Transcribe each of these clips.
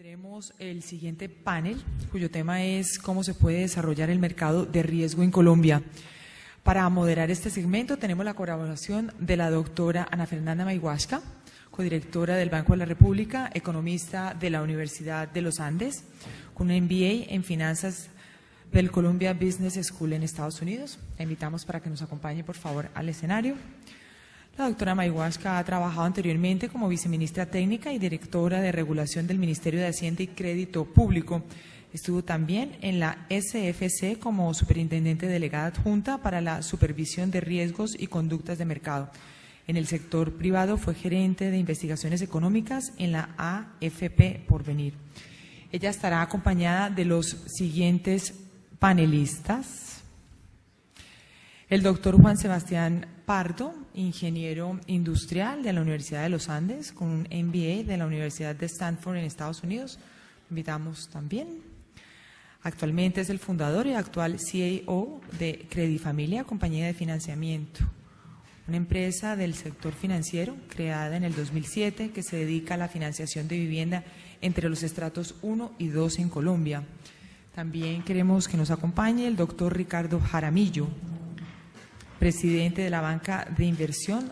Tendremos el siguiente panel, cuyo tema es cómo se puede desarrollar el mercado de riesgo en Colombia. Para moderar este segmento tenemos la colaboración de la doctora Ana Fernanda Mayhuasca, codirectora del Banco de la República, economista de la Universidad de los Andes, con un MBA en finanzas del Columbia Business School en Estados Unidos. La invitamos para que nos acompañe, por favor, al escenario. La doctora Mayhuasca ha trabajado anteriormente como viceministra técnica y directora de regulación del Ministerio de Hacienda y Crédito Público. Estuvo también en la SFC como superintendente delegada adjunta para la supervisión de riesgos y conductas de mercado. En el sector privado fue gerente de investigaciones económicas en la AFP Porvenir. Ella estará acompañada de los siguientes panelistas. El doctor Juan Sebastián Pardo, ingeniero industrial de la Universidad de los Andes, con un MBA de la Universidad de Stanford en Estados Unidos. Lo invitamos también. Actualmente es el fundador y actual CEO de Credifamilia, compañía de financiamiento, una empresa del sector financiero creada en el 2007 que se dedica a la financiación de vivienda entre los estratos 1 y 2 en Colombia. También queremos que nos acompañe el doctor Ricardo Jaramillo, presidente de la banca de inversión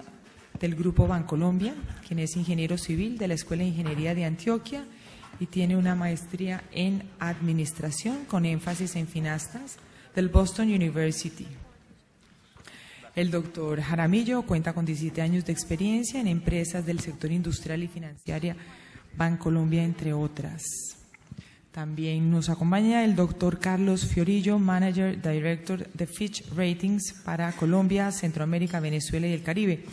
del Grupo Bancolombia, quien es ingeniero civil de la Escuela de Ingeniería de Antioquia y tiene una maestría en administración con énfasis en finanzas del Boston University. El doctor Jaramillo cuenta con 17 años de experiencia en empresas del sector industrial y financiera Bancolombia, entre otras. También nos acompaña el doctor Carlos Fiorillo, Manager Director de Fitch Ratings para Colombia, Centroamérica, Venezuela y el Caribe.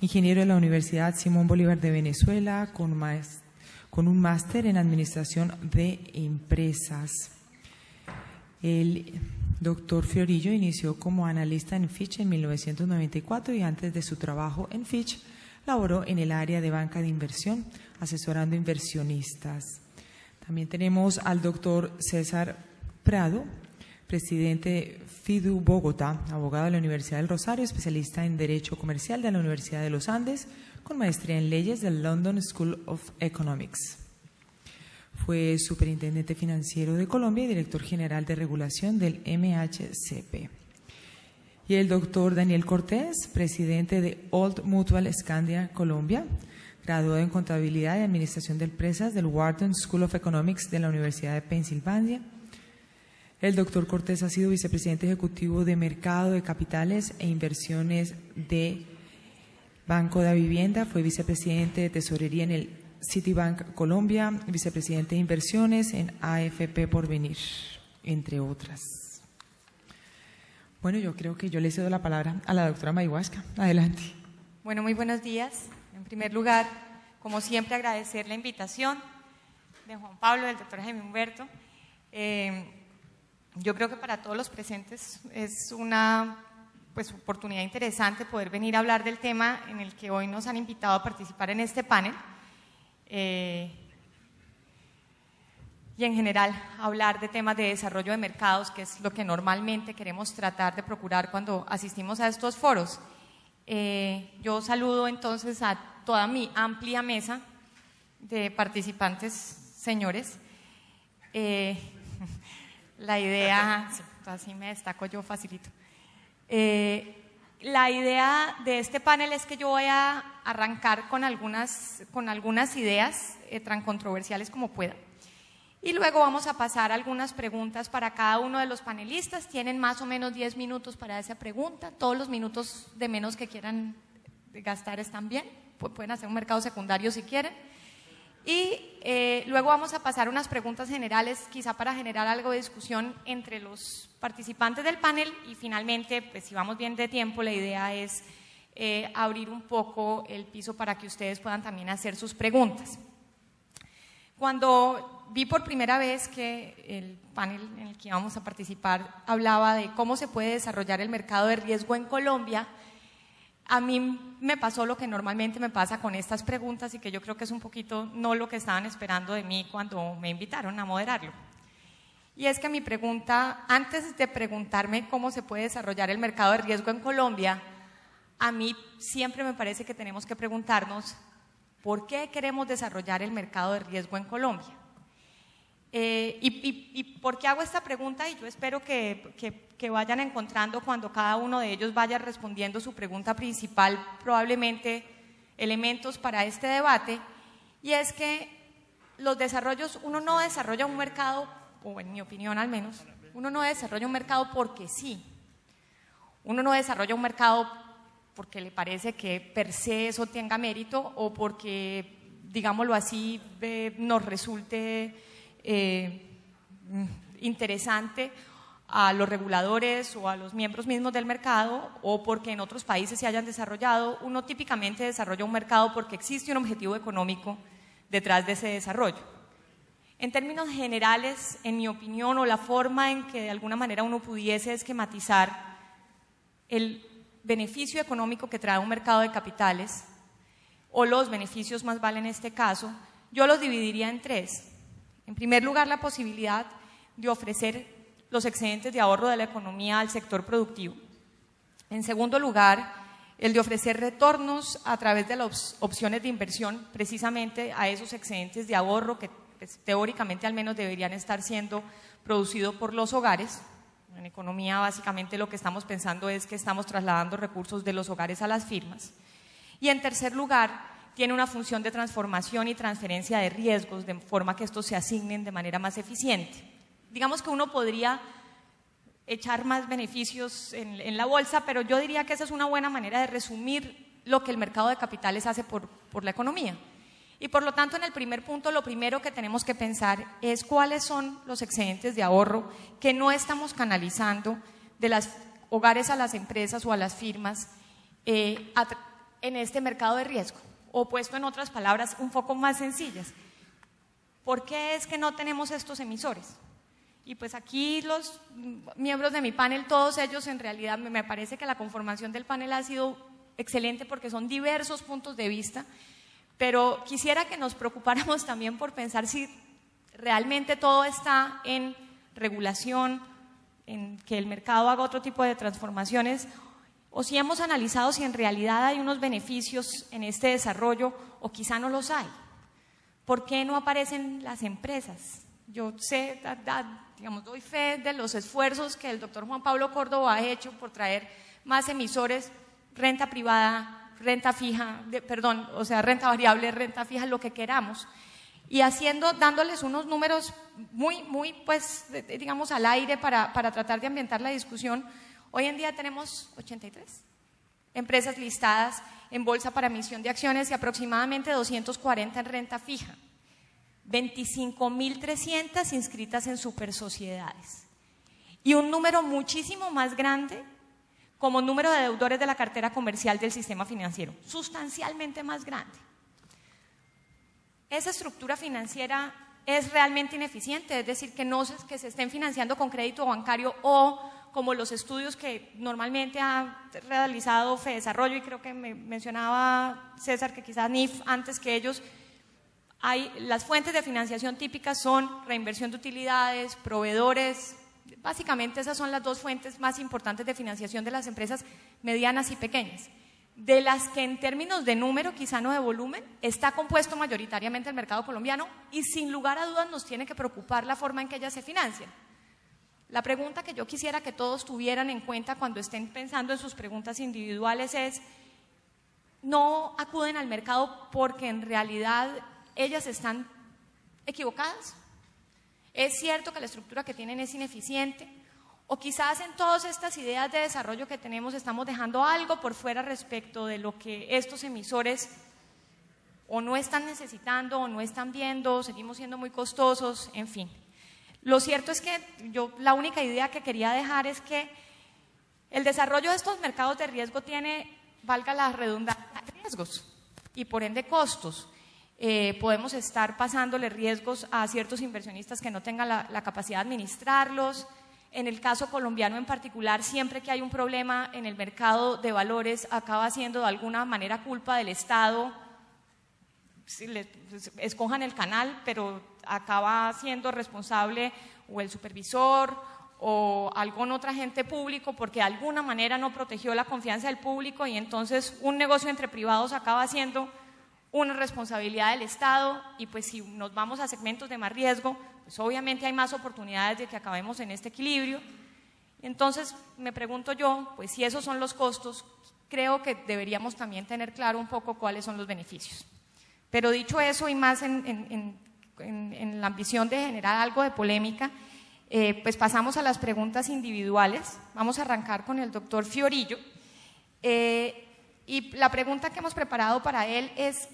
Ingeniero de la Universidad Simón Bolívar de Venezuela, con un máster en Administración de Empresas. El doctor Fiorillo inició como analista en Fitch en 1994 y antes de su trabajo en Fitch, laboró en el área de banca de inversión, asesorando inversionistas. También tenemos al doctor César Prado, presidente de FIDU Bogotá, abogado de la Universidad del Rosario, especialista en Derecho Comercial de la Universidad de los Andes, con maestría en leyes del London School of Economics. Fue superintendente financiero de Colombia y director general de regulación del MHCP. Y el doctor Daniel Cortés, presidente de Old Mutual Scandia Colombia, graduado en Contabilidad y Administración de Empresas del Wharton School of Economics de la Universidad de Pensilvania. El doctor Cortés ha sido vicepresidente ejecutivo de Mercado de Capitales e Inversiones de Banco de Vivienda, fue vicepresidente de Tesorería en el Citibank Colombia, vicepresidente de Inversiones en AFP Porvenir, entre otras. Bueno, yo creo que yo le cedo la palabra a la doctora Mayhuasca. Adelante. Bueno, muy buenos días. En primer lugar, como siempre, agradecer la invitación de Juan Pablo, del doctor Jaime Humberto. Yo creo que para todos los presentes es una oportunidad interesante poder venir a hablar del tema en el que hoy nos han invitado a participar en este panel. Y en general hablar de temas de desarrollo de mercados, que es lo que normalmente queremos tratar de procurar cuando asistimos a estos foros. Yo saludo entonces a toda mi amplia mesa de participantes, señores. La idea, sí, así me destaco yo facilito. La idea de este panel es que yo voy a arrancar con algunas ideas tan controversiales como pueda. Y luego vamos a pasar algunas preguntas para cada uno de los panelistas. Tienen más o menos 10 minutos para esa pregunta. Todos los minutos de menos que quieran gastar están bien. Pueden hacer un mercado secundario si quieren. Y luego vamos a pasar unas preguntas generales, quizá para generar algo de discusión entre los participantes del panel. Y finalmente, pues si vamos bien de tiempo, la idea es abrir un poco el piso para que ustedes puedan también hacer sus preguntas. Cuando vi por primera vez que el panel en el que íbamos a participar hablaba de cómo se puede desarrollar el mercado de riesgo en Colombia, a mí me pasó lo que normalmente me pasa con estas preguntas y que yo creo que es un poquito no lo que estaban esperando de mí cuando me invitaron a moderarlo. Y es que mi pregunta, antes de preguntarme cómo se puede desarrollar el mercado de riesgo en Colombia, a mí siempre me parece que tenemos que preguntarnos ¿por qué queremos desarrollar el mercado de riesgo en Colombia? ¿Y por qué hago esta pregunta? Y yo espero que vayan encontrando cuando cada uno de ellos vaya respondiendo su pregunta principal, probablemente elementos para este debate, y es que los desarrollos, uno no desarrolla un mercado, o en mi opinión al menos, uno no desarrolla un mercado porque sí. Uno no desarrolla un mercado porque le parece que per se eso tenga mérito o porque, digámoslo así, nos resulte interesante a los reguladores o a los miembros mismos del mercado, o porque en otros países se hayan desarrollado. Uno típicamente desarrolla un mercado porque existe un objetivo económico detrás de ese desarrollo. En términos generales, en mi opinión, o la forma en que de alguna manera uno pudiese esquematizar el beneficio económico que trae un mercado de capitales, o los beneficios más vale en este caso, yo los dividiría en tres. En primer lugar, la posibilidad de ofrecer los excedentes de ahorro de la economía al sector productivo. En segundo lugar, el de ofrecer retornos a través de las opciones de inversión precisamente a esos excedentes de ahorro que pues, teóricamente al menos deberían estar siendo producidos por los hogares. En economía básicamente lo que estamos pensando es que estamos trasladando recursos de los hogares a las firmas. Y en tercer lugar, tiene una función de transformación y transferencia de riesgos de forma que estos se asignen de manera más eficiente. Digamos que uno podría echar más beneficios en la bolsa, pero yo diría que esa es una buena manera de resumir lo que el mercado de capitales hace por la economía. Y por lo tanto, en el primer punto, lo primero que tenemos que pensar es cuáles son los excedentes de ahorro que no estamos canalizando de los hogares a las empresas o a las firmas en este mercado de riesgo. O puesto en otras palabras un poco más sencillas, ¿por qué es que no tenemos estos emisores? Y pues aquí los miembros de mi panel, todos ellos en realidad me parece que la conformación del panel ha sido excelente porque son diversos puntos de vista, pero quisiera que nos preocupáramos también por pensar si realmente todo está en regulación, en que el mercado haga otro tipo de transformaciones, o si hemos analizado si en realidad hay unos beneficios en este desarrollo o quizá no los hay. ¿Por qué no aparecen las empresas? Yo sé, digamos, doy fe de los esfuerzos que el doctor Juan Pablo Córdoba ha hecho por traer más emisores, renta privada, renta fija, renta variable, renta fija, lo que queramos, y dándoles unos números muy, pues, digamos, al aire para tratar de ambientar la discusión. Hoy en día tenemos 83 empresas listadas en bolsa para emisión de acciones y aproximadamente 240 en renta fija, 25.300 inscritas en supersociedades y un número muchísimo más grande como número de deudores de la cartera comercial del sistema financiero, sustancialmente más grande. Esa estructura financiera es realmente ineficiente, es decir, que se estén financiando con crédito bancario o como los estudios que normalmente ha realizado FEDesarrollo, y creo que me mencionaba César que quizás NIF antes que ellos, las fuentes de financiación típicas son reinversión de utilidades, proveedores. Básicamente esas son las dos fuentes más importantes de financiación de las empresas medianas y pequeñas, de las que en términos de número, quizá no de volumen, está compuesto mayoritariamente el mercado colombiano, y sin lugar a dudas nos tiene que preocupar la forma en que ellas se financian. La pregunta que yo quisiera que todos tuvieran en cuenta cuando estén pensando en sus preguntas individuales es: ¿no acuden al mercado porque en realidad ellas están equivocadas? ¿Es cierto que la estructura que tienen es ineficiente? ¿O quizás en todas estas ideas de desarrollo que tenemos estamos dejando algo por fuera respecto de lo que estos emisores o no están necesitando o no están viendo, seguimos siendo muy costosos, en fin? Lo cierto es que la única idea que quería dejar es que el desarrollo de estos mercados de riesgo tiene, valga la redundancia, riesgos y por ende costos. Podemos estar pasándole riesgos a ciertos inversionistas que no tengan la capacidad de administrarlos. En el caso colombiano en particular, siempre que hay un problema en el mercado de valores, acaba siendo de alguna manera culpa del Estado. Escojan el canal, pero acaba siendo responsable o el supervisor o algún otro agente público porque de alguna manera no protegió la confianza del público, y entonces un negocio entre privados acaba siendo una responsabilidad del Estado y pues si nos vamos a segmentos de más riesgo, pues obviamente hay más oportunidades de que acabemos en este equilibrio. Entonces me pregunto yo, pues si esos son los costos, creo que deberíamos también tener claro un poco cuáles son los beneficios. Pero dicho eso y más en la ambición de generar algo de polémica, pues pasamos a las preguntas individuales. Vamos a arrancar con el doctor Fiorillo. Y la pregunta que hemos preparado para él es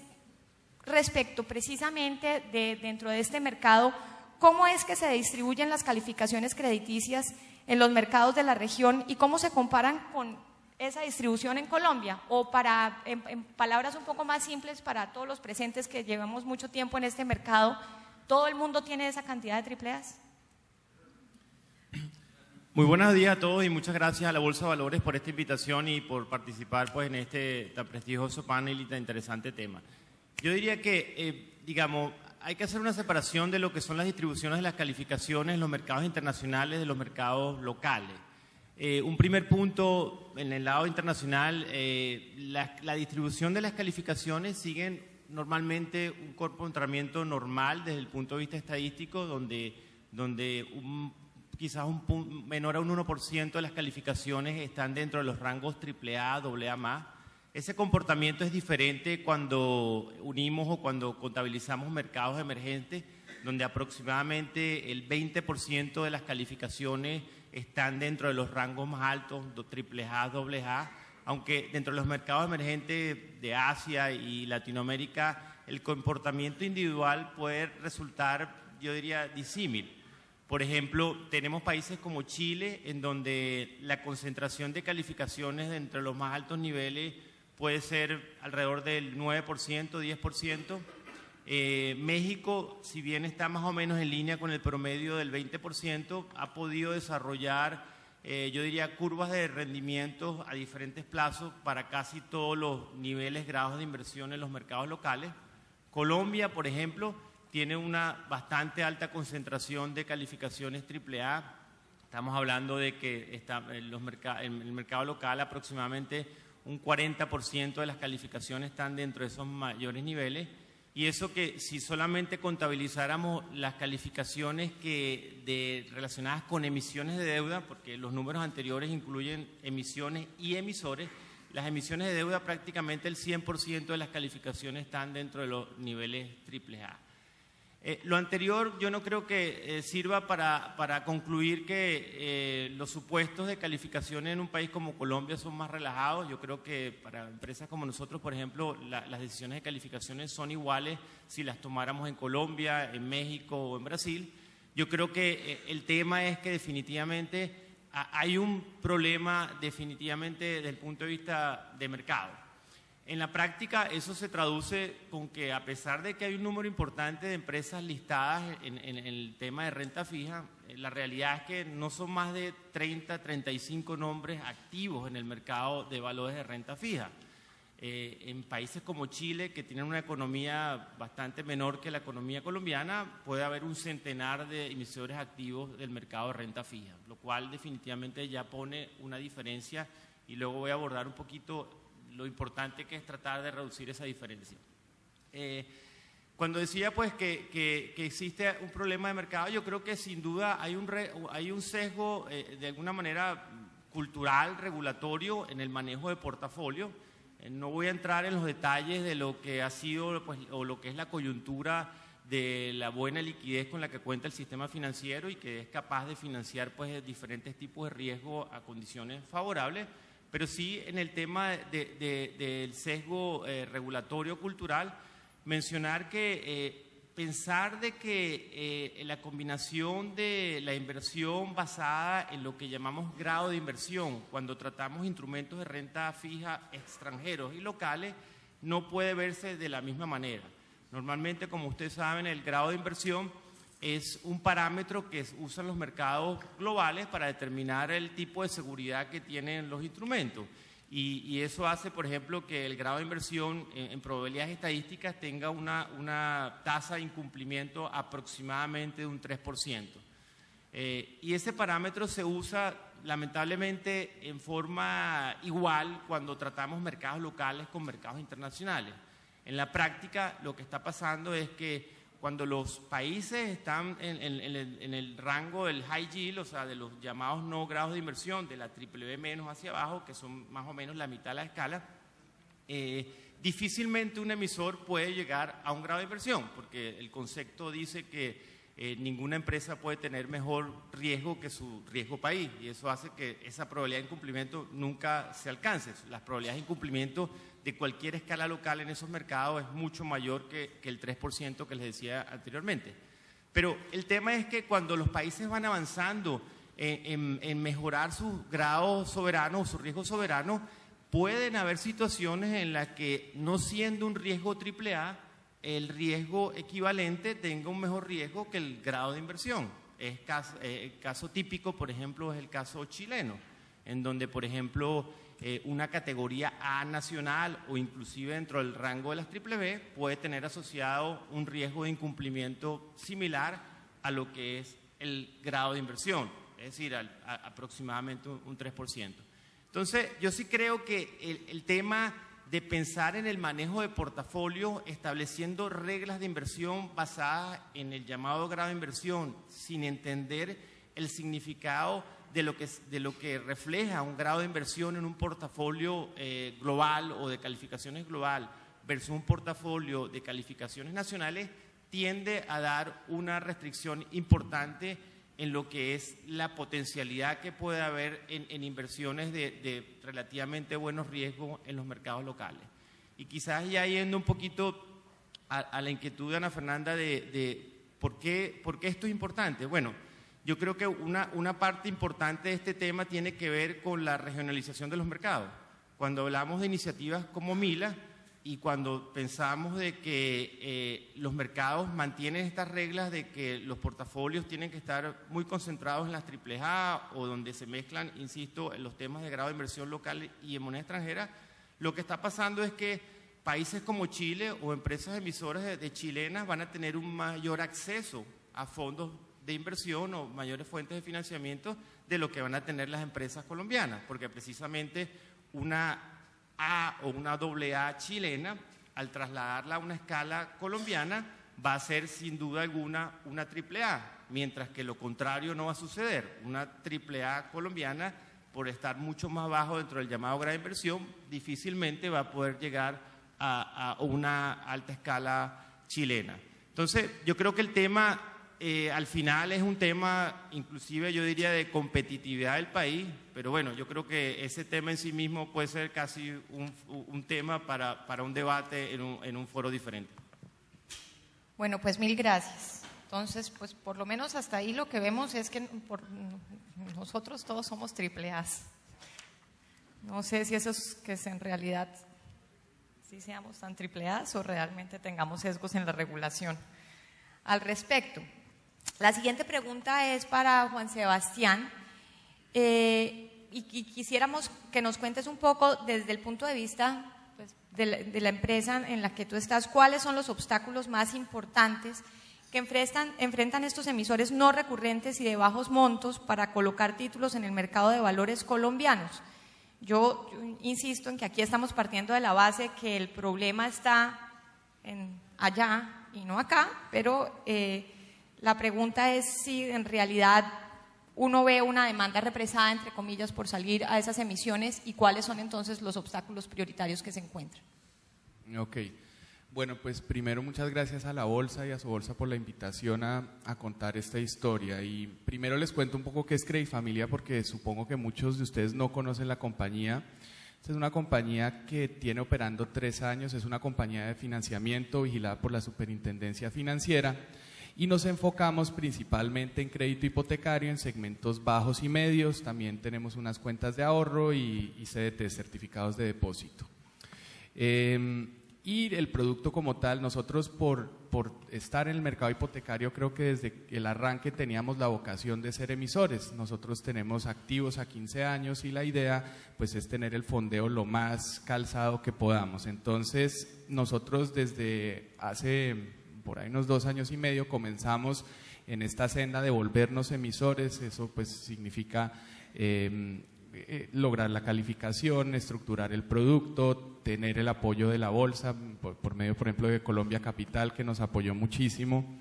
respecto precisamente dentro de este mercado, ¿cómo es que se distribuyen las calificaciones crediticias en los mercados de la región y cómo se comparan con esa distribución en Colombia? O en palabras un poco más simples para todos los presentes que llevamos mucho tiempo en este mercado, ¿todo el mundo tiene esa cantidad de triple A's? Muy buenos días a todos y muchas gracias a la Bolsa de Valores por esta invitación y por participar pues, en este tan prestigioso panel y tan interesante tema. Yo diría que, digamos, hay que hacer una separación de lo que son las distribuciones de las calificaciones en los mercados internacionales de los mercados locales. Un primer punto, en el lado internacional, la distribución de las calificaciones siguen normalmente un comportamiento normal desde el punto de vista estadístico, donde quizás menor a un 1% de las calificaciones están dentro de los rangos AAA, AA+. Ese comportamiento es diferente cuando unimos o cuando contabilizamos mercados emergentes, donde aproximadamente el 20% de las calificaciones están dentro de los rangos más altos, AAA, AA, aunque dentro de los mercados emergentes de Asia y Latinoamérica el comportamiento individual puede resultar, yo diría, disímil. Por ejemplo, tenemos países como Chile, en donde la concentración de calificaciones entre los más altos niveles puede ser alrededor del 9%, 10%. México, si bien está más o menos en línea con el promedio del 20%, ha podido desarrollar, yo diría, curvas de rendimientos a diferentes plazos para casi todos los niveles, grados de inversión en los mercados locales. Colombia, por ejemplo, tiene una bastante alta concentración de calificaciones AAA. Estamos hablando de que está en el mercado local aproximadamente un 40% de las calificaciones están dentro de esos mayores niveles. Y eso que si solamente contabilizáramos las calificaciones relacionadas con emisiones de deuda, porque los números anteriores incluyen emisiones y emisores, las emisiones de deuda prácticamente el 100% de las calificaciones están dentro de los niveles AAA. Lo anterior yo no creo que sirva para concluir que los supuestos de calificaciones en un país como Colombia son más relajados. Yo creo que para empresas como nosotros, por ejemplo, las decisiones de calificaciones son iguales si las tomáramos en Colombia, en México o en Brasil. Yo creo que el tema es que definitivamente hay un problema definitivamente desde el punto de vista de mercado. En la práctica eso se traduce con que a pesar de que hay un número importante de empresas listadas en el tema de renta fija, la realidad es que no son más de 30, 35 nombres activos en el mercado de valores de renta fija. En países como Chile, que tienen una economía bastante menor que la economía colombiana, puede haber un centenar de emisores activos del mercado de renta fija, lo cual definitivamente ya pone una diferencia y luego voy a abordar un poquito lo importante que es tratar de reducir esa diferencia. Cuando decía pues que existe un problema de mercado, yo creo que sin duda hay un sesgo de alguna manera cultural, regulatorio en el manejo de portafolio. No voy a entrar en los detalles de lo que ha sido pues, o lo que es la coyuntura de la buena liquidez con la que cuenta el sistema financiero y que es capaz de financiar pues, diferentes tipos de riesgo a condiciones favorables. Pero sí en el tema del sesgo regulatorio cultural, mencionar que pensar de que la combinación de la inversión basada en lo que llamamos grado de inversión, cuando tratamos instrumentos de renta fija extranjeros y locales, no puede verse de la misma manera. Normalmente, como ustedes saben, el grado de inversión es un parámetro que usan los mercados globales para determinar el tipo de seguridad que tienen los instrumentos. Y eso hace, por ejemplo, que el grado de inversión en probabilidades estadísticas tenga una tasa de incumplimiento aproximadamente de un 3%. Y ese parámetro se usa lamentablemente en forma igual cuando tratamos mercados locales con mercados internacionales. En la práctica, lo que está pasando es que cuando los países están en el rango del high yield, o sea, de los llamados no grados de inversión, de la triple B menos hacia abajo, que son más o menos la mitad de la escala, difícilmente un emisor puede llegar a un grado de inversión, porque el concepto dice que ninguna empresa puede tener mejor riesgo que su riesgo país, y eso hace que esa probabilidad de incumplimiento nunca se alcance. Las probabilidades de incumplimiento de cualquier escala local en esos mercados es mucho mayor que el 3% que les decía anteriormente. Pero el tema es que cuando los países van avanzando en mejorar sus grados soberanos, su riesgo soberano, pueden haber situaciones en las que, no siendo un riesgo AAA, el riesgo equivalente tenga un mejor riesgo que el grado de inversión. El caso típico, por ejemplo, es el caso chileno, en donde, por ejemplo, una categoría A nacional o inclusive dentro del rango de las triple B puede tener asociado un riesgo de incumplimiento similar a lo que es el grado de inversión, es decir, aproximadamente un 3%. Entonces, yo sí creo que el tema de pensar en el manejo de portafolio, estableciendo reglas de inversión basadas en el llamado grado de inversión, sin entender el significado de lo que refleja un grado de inversión en un portafolio global o de calificaciones global versus un portafolio de calificaciones nacionales, tiende a dar una restricción importante en lo que es la potencialidad que puede haber en inversiones de relativamente buenos riesgos en los mercados locales. Y quizás ya yendo un poquito a la inquietud de Ana Fernanda de por qué esto es importante. Bueno, yo creo que una parte importante de este tema tiene que ver con la regionalización de los mercados. Cuando hablamos de iniciativas como Mila, y cuando pensamos de que los mercados mantienen estas reglas de que los portafolios tienen que estar muy concentrados en las AAA o donde se mezclan, insisto, en los temas de grado de inversión local y en moneda extranjera, lo que está pasando es que países como Chile o empresas emisoras de chilenas van a tener un mayor acceso a fondos de inversión o mayores fuentes de financiamiento de lo que van a tener las empresas colombinas, porque precisamente una A o una AA chilena, al trasladarla a una escala colombiana, va a ser sin duda alguna una AAA, mientras que lo contrario no va a suceder. Una AAA colombiana, por estar mucho más bajo dentro del llamado grado de inversión, difícilmente va a poder llegar a una alta escala chilena. Entonces, yo creo que el tema al final es un tema, inclusive yo diría, de competitividad del país, pero bueno, yo creo que ese tema en sí mismo puede ser casi un tema para un debate en un foro diferente. Bueno, pues mil gracias. Entonces, pues por lo menos hasta ahí lo que vemos es que nosotros todos somos AAAs. No sé si eso es que en realidad sí seamos tan AAAs o realmente tengamos sesgos en la regulación. Al respecto, la siguiente pregunta es para Juan Sebastián y quisiéramos que nos cuentes un poco desde el punto de vista pues, de la empresa en la que tú estás, cuáles son los obstáculos más importantes que enfrentan estos emisores no recurrentes y de bajos montos para colocar títulos en el mercado de valores colombianos. Yo insisto en que aquí estamos partiendo de la base que el problema está allá y no acá, pero la pregunta es si en realidad uno ve una demanda represada, entre comillas, por salir a esas emisiones y cuáles son entonces los obstáculos prioritarios que se encuentran. Ok. Bueno, pues primero muchas gracias a la Bolsa y a su Bolsa por la invitación a contar esta historia. Y primero les cuento un poco qué es Credifamilia, porque supongo que muchos de ustedes no conocen la compañía. Esta es una compañía que tiene operando 3 años, es una compañía de financiamiento vigilada por la Superintendencia Financiera y nos enfocamos principalmente en crédito hipotecario en segmentos bajos y medios. También tenemos unas cuentas de ahorro y CDT, certificados de depósito. Y el producto como tal, nosotros por estar en el mercado hipotecario creo que desde el arranque teníamos la vocación de ser emisores. Nosotros tenemos activos a 15 años y la idea pues es tener el fondeo lo más calzado que podamos. Entonces nosotros desde hace por ahí unos 2 años y medio comenzamos en esta senda de volvernos emisores. Eso pues significa lograr la calificación, estructurar el producto, tener el apoyo de la bolsa, por medio, por ejemplo, de Colombia Capital, que nos apoyó muchísimo.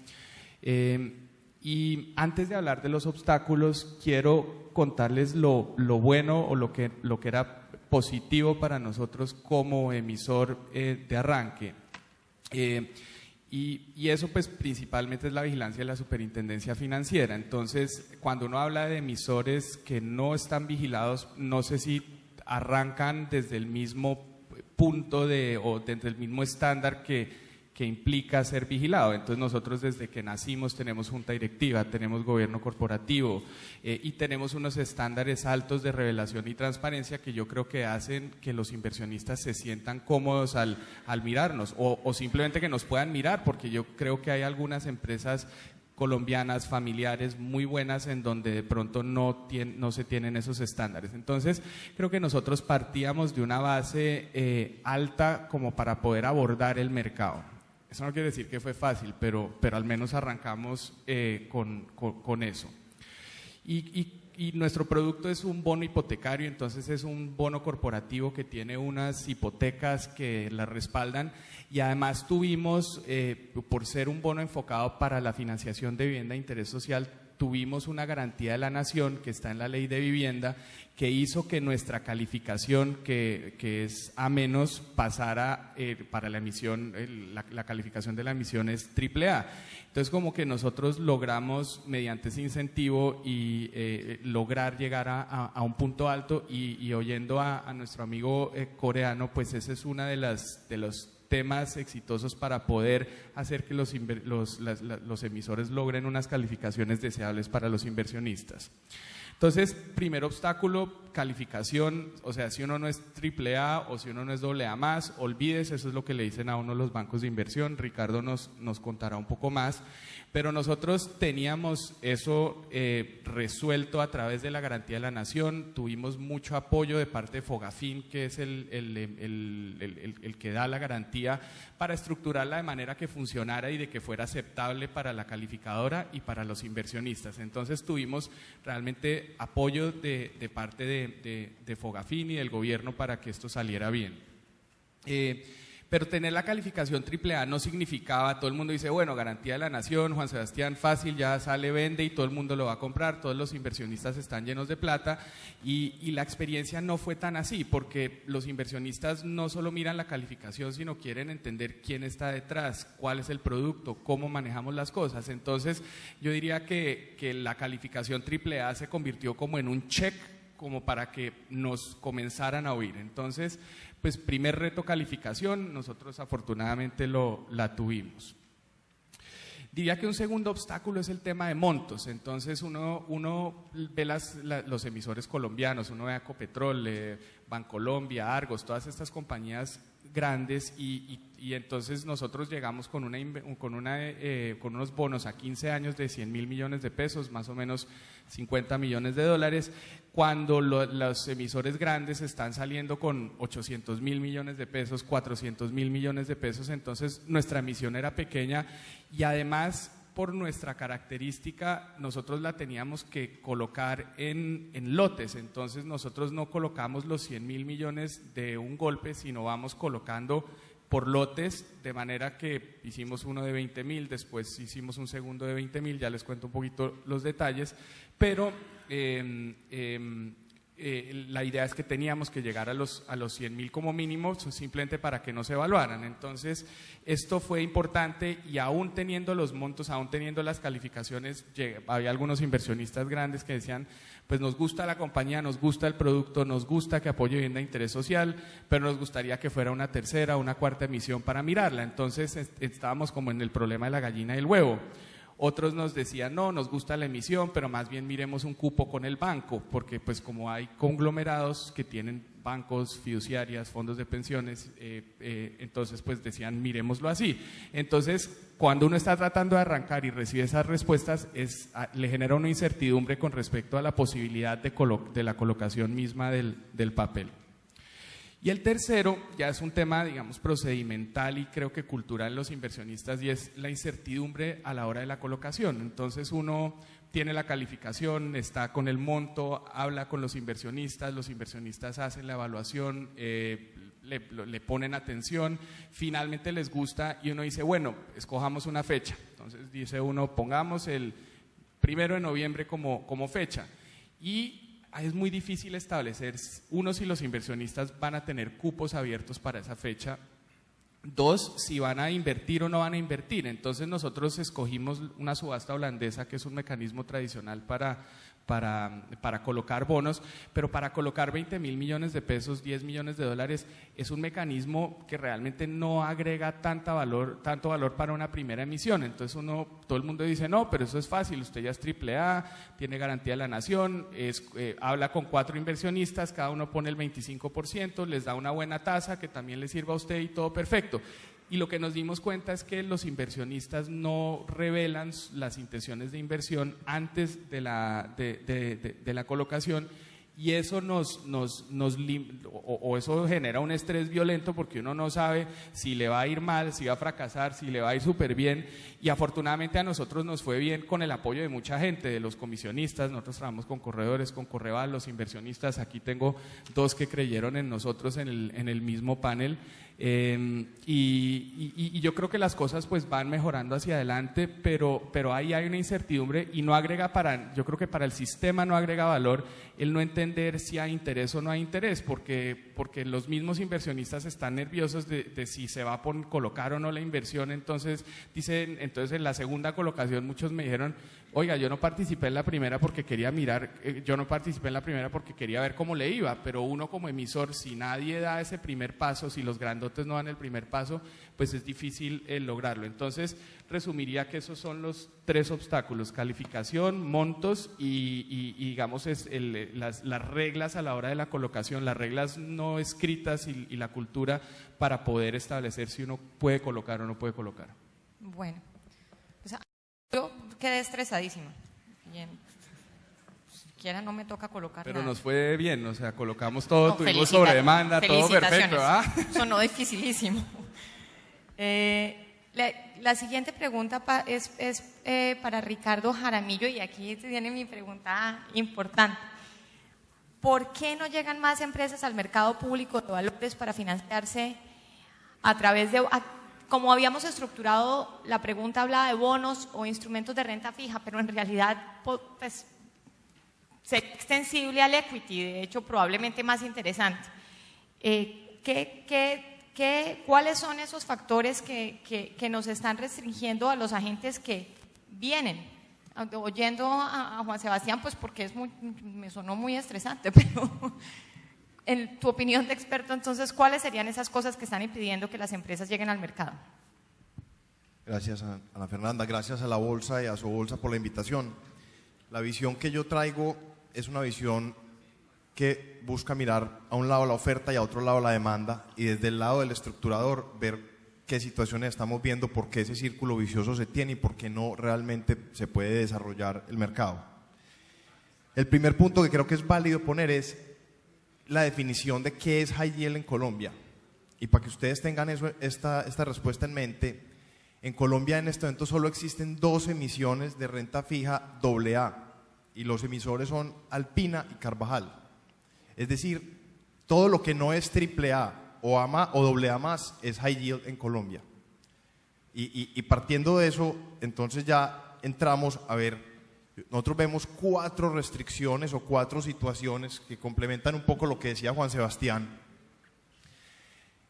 Y antes de hablar de los obstáculos, quiero contarles lo bueno o lo que era positivo para nosotros como emisor de arranque. Y eso pues principalmente es la vigilancia de la Superintendencia Financiera. Entonces, cuando uno habla de emisores que no están vigilados, no sé si arrancan desde el mismo punto o desde el mismo estándar que implica ser vigilado. Entonces nosotros desde que nacimos tenemos junta directiva, tenemos gobierno corporativo y tenemos unos estándares altos de revelación y transparencia que yo creo que hacen que los inversionistas se sientan cómodos al mirarnos o simplemente que nos puedan mirar, porque yo creo que hay algunas empresas colombianas, familiares, muy buenas en donde de pronto no se tienen esos estándares. Entonces, creo que nosotros partíamos de una base alta como para poder abordar el mercado. Eso no quiere decir que fue fácil, pero al menos arrancamos con eso. Y nuestro producto es un bono hipotecario, entonces es un bono corporativo que tiene unas hipotecas que la respaldan y además tuvimos, por ser un bono enfocado para la financiación de vivienda de interés social, tuvimos una garantía de la Nación que está en la Ley de Vivienda que hizo que nuestra calificación, que es A-, pasara para la emisión, la calificación de la emisión es AAA. Entonces como que nosotros logramos mediante ese incentivo y lograr llegar a un punto alto y oyendo a nuestro amigo coreano, pues ese es una de los temas exitosos para poder hacer que los emisores logren unas calificaciones deseables para los inversionistas. Entonces, primer obstáculo, calificación, o sea, si uno no es AAA o si uno no es AA+, olvídese, eso es lo que le dicen a uno los bancos de inversión. Ricardo nos contará un poco más, pero nosotros teníamos eso resuelto a través de la garantía de la Nación, tuvimos mucho apoyo de parte de Fogafín, que es el que da la garantía, para estructurarla de manera que funcionara y de que fuera aceptable para la calificadora y para los inversionistas. Entonces tuvimos realmente apoyo de parte de Fogafín y del gobierno para que esto saliera bien. Pero tener la calificación AAA no significaba, todo el mundo dice, bueno, garantía de la Nación, Juan Sebastián, fácil, ya sale, vende y todo el mundo lo va a comprar, todos los inversionistas están llenos de plata y la experiencia no fue tan así, porque los inversionistas no solo miran la calificación, sino quieren entender quién está detrás, cuál es el producto, cómo manejamos las cosas. Entonces, yo diría que la calificación AAA se convirtió como en un check, como para que nos comenzaran a oír. Entonces, pues primer reto, calificación, nosotros afortunadamente la tuvimos. Diría que un segundo obstáculo es el tema de montos. Entonces uno ve los emisores colombianos, uno ve a Ecopetrol, Bancolombia, Argos, todas estas compañías grandes y entonces nosotros llegamos con unos bonos a 15 años de 100.000 millones de pesos, más o menos 50 millones de dólares, cuando los emisores grandes están saliendo con 800.000 millones de pesos, 400.000 millones de pesos. Entonces nuestra emisión era pequeña y además por nuestra característica nosotros la teníamos que colocar en lotes. Entonces nosotros no colocamos los 100.000 millones de un golpe, sino vamos colocando por lotes, de manera que hicimos uno de 20.000, después hicimos un segundo de 20.000, ya les cuento un poquito los detalles, pero la idea es que teníamos que llegar a los 100.000 como mínimo, simplemente para que no se evaluaran. Entonces, esto fue importante y aún teniendo los montos, aún teniendo las calificaciones, había algunos inversionistas grandes que decían, pues nos gusta la compañía, nos gusta el producto, nos gusta que apoye vivienda de interés social, pero nos gustaría que fuera una tercera o una cuarta emisión para mirarla. Entonces, estábamos como en el problema de la gallina y el huevo. Otros nos decían, no, nos gusta la emisión, pero más bien miremos un cupo con el banco, porque pues como hay conglomerados que tienen bancos, fiduciarias, fondos de pensiones, entonces pues decían, miremoslo así. Entonces, cuando uno está tratando de arrancar y recibe esas respuestas, le genera una incertidumbre con respecto a la posibilidad de la colocación misma del papel. Y el tercero ya es un tema, digamos, procedimental y creo que cultural en los inversionistas, y es la incertidumbre a la hora de la colocación. Entonces uno tiene la calificación, está con el monto, habla con los inversionistas hacen la evaluación, le ponen atención, finalmente les gusta y uno dice, bueno, escojamos una fecha. Entonces dice uno, pongamos el 1 de noviembre como fecha. Y es muy difícil establecer, uno, si los inversionistas van a tener cupos abiertos para esa fecha, dos, si van a invertir o no van a invertir. Entonces nosotros escogimos una subasta holandesa, que es un mecanismo tradicional para colocar bonos, pero para colocar 20.000 millones de pesos, 10 millones de dólares, es un mecanismo que realmente no agrega tanto valor para una primera emisión. Entonces todo el mundo dice, no, pero eso es fácil, usted ya es AAA, tiene garantía de la nación, habla con 4 inversionistas, cada uno pone el 25%, les da una buena tasa que también le sirva a usted y todo perfecto. Y lo que nos dimos cuenta es que los inversionistas no revelan las intenciones de inversión antes de la colocación, y eso eso genera un estrés violento porque uno no sabe si le va a ir mal, si va a fracasar, si le va a ir súper bien. Y afortunadamente a nosotros nos fue bien con el apoyo de mucha gente, de los comisionistas. Nosotros trabajamos con corredores, con Correval, los inversionistas. Aquí tengo 2 que creyeron en nosotros en el mismo panel. Y yo creo que las cosas pues van mejorando hacia adelante, pero ahí hay una incertidumbre y no agrega yo creo que para el sistema no agrega valor el no entender si hay interés o no hay interés, porque los mismos inversionistas están nerviosos de si se va a colocar o no la inversión. Entonces en la segunda colocación muchos me dijeron, oiga, yo no participé en la primera porque quería ver cómo le iba, pero uno como emisor, si nadie da ese primer paso, si los grandotes no dan el primer paso, pues es difícil lograrlo. Entonces, resumiría que esos son los 3 obstáculos: calificación, montos y digamos, las reglas a la hora de la colocación, las reglas no escritas y la cultura para poder establecer si uno puede colocar o no puede colocar. Bueno, pues yo quedé estresadísima. Bien. Siquiera no me toca colocar Pero nada. Nos fue bien, o sea, colocamos todo, tuvimos sobre demanda, todo perfecto, ¿ah? Sonó dificilísimo. La siguiente pregunta es para Ricardo Jaramillo, y aquí tiene mi pregunta importante. ¿Por qué no llegan más empresas al mercado público de valores para financiarse a través de... Como habíamos estructurado, la pregunta hablaba de bonos o instrumentos de renta fija, pero en realidad pues, es extensible al equity, de hecho probablemente más interesante. ¿Cuáles son esos factores que nos están restringiendo a los agentes que vienen? Oyendo a Juan Sebastián, pues porque me sonó muy estresante, pero en tu opinión de experto, entonces, ¿cuáles serían esas cosas que están impidiendo que las empresas lleguen al mercado? Gracias, Ana Fernanda, gracias a la Bolsa y a su Bolsa por la invitación. La visión que yo traigo es una visión que busca mirar a un lado la oferta y a otro lado la demanda, y desde el lado del estructurador ver qué situaciones estamos viendo, por qué ese círculo vicioso se tiene y por qué no realmente se puede desarrollar el mercado. El primer punto que creo que es válido poner es la definición de qué es high yield en Colombia. Y para que ustedes tengan esta respuesta en mente, en Colombia en este momento solo existen 2 emisiones de renta fija AA, y los emisores son Alpina y Carvajal. Es decir, todo lo que no es AAA o AA+ es high yield en Colombia. Y partiendo de eso, entonces ya entramos a ver. Nosotros vemos 4 restricciones o 4 situaciones que complementan un poco lo que decía Juan Sebastián,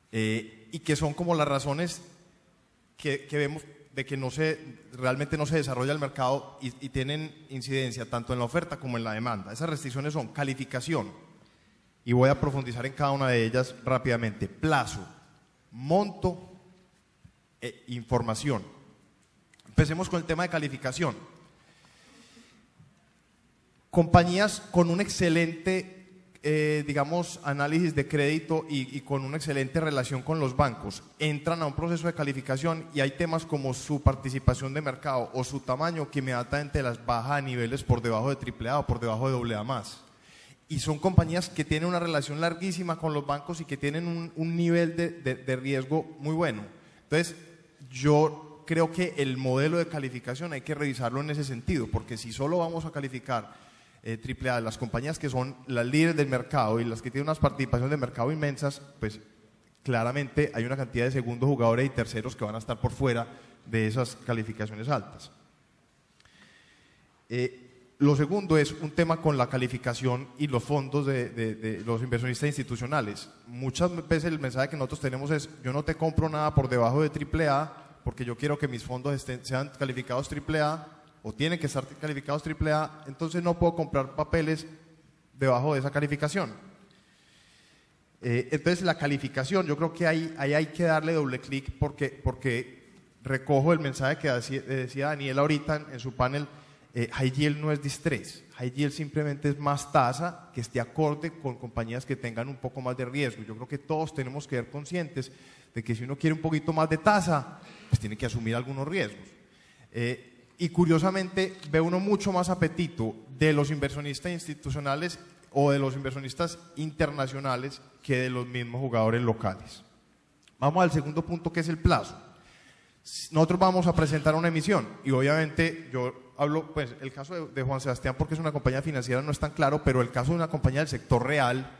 y que son como las razones que vemos de que realmente no se desarrolla el mercado y tienen incidencia tanto en la oferta como en la demanda. Esas restricciones son calificación, y voy a profundizar en cada una de ellas rápidamente: plazo, monto e información. Empecemos con el tema de calificación. Compañías con un excelente, digamos, análisis de crédito y con una excelente relación con los bancos entran a un proceso de calificación, y hay temas como su participación de mercado o su tamaño que inmediatamente las baja a niveles por debajo de AAA o por debajo de AA+. y son compañías que tienen una relación larguísima con los bancos y que tienen un nivel de riesgo muy bueno. Entonces, yo creo que el modelo de calificación hay que revisarlo en ese sentido, porque si solo vamos a calificar AAA, las compañías que son las líderes del mercado y las que tienen unas participaciones de mercado inmensas, pues claramente hay una cantidad de segundos jugadores y terceros que van a estar por fuera de esas calificaciones altas. Lo segundo es un tema con la calificación y los fondos de los inversionistas institucionales. Muchas veces el mensaje que nosotros tenemos es: yo no te compro nada por debajo de AAA porque yo quiero que mis fondos sean calificados AAA o tienen que estar calificados AAA, entonces no puedo comprar papeles debajo de esa calificación. Entonces la calificación, yo creo que ahí hay que darle doble clic porque recojo el mensaje que decía Daniel ahorita en su panel. High yield no es distress, high yield simplemente es más tasa que esté acorde con compañías que tengan un poco más de riesgo. Yo creo que todos tenemos que ser conscientes de que si uno quiere un poquito más de tasa, pues tiene que asumir algunos riesgos. Y curiosamente ve uno mucho más apetito de los inversionistas institucionales o de los inversionistas internacionales que de los mismos jugadores locales. Vamos al segundo punto, que es el plazo. Nosotros vamos a presentar una emisión y obviamente yo hablo, pues el caso de Juan Sebastián porque es una compañía financiera no es tan claro, pero el caso de una compañía del sector real,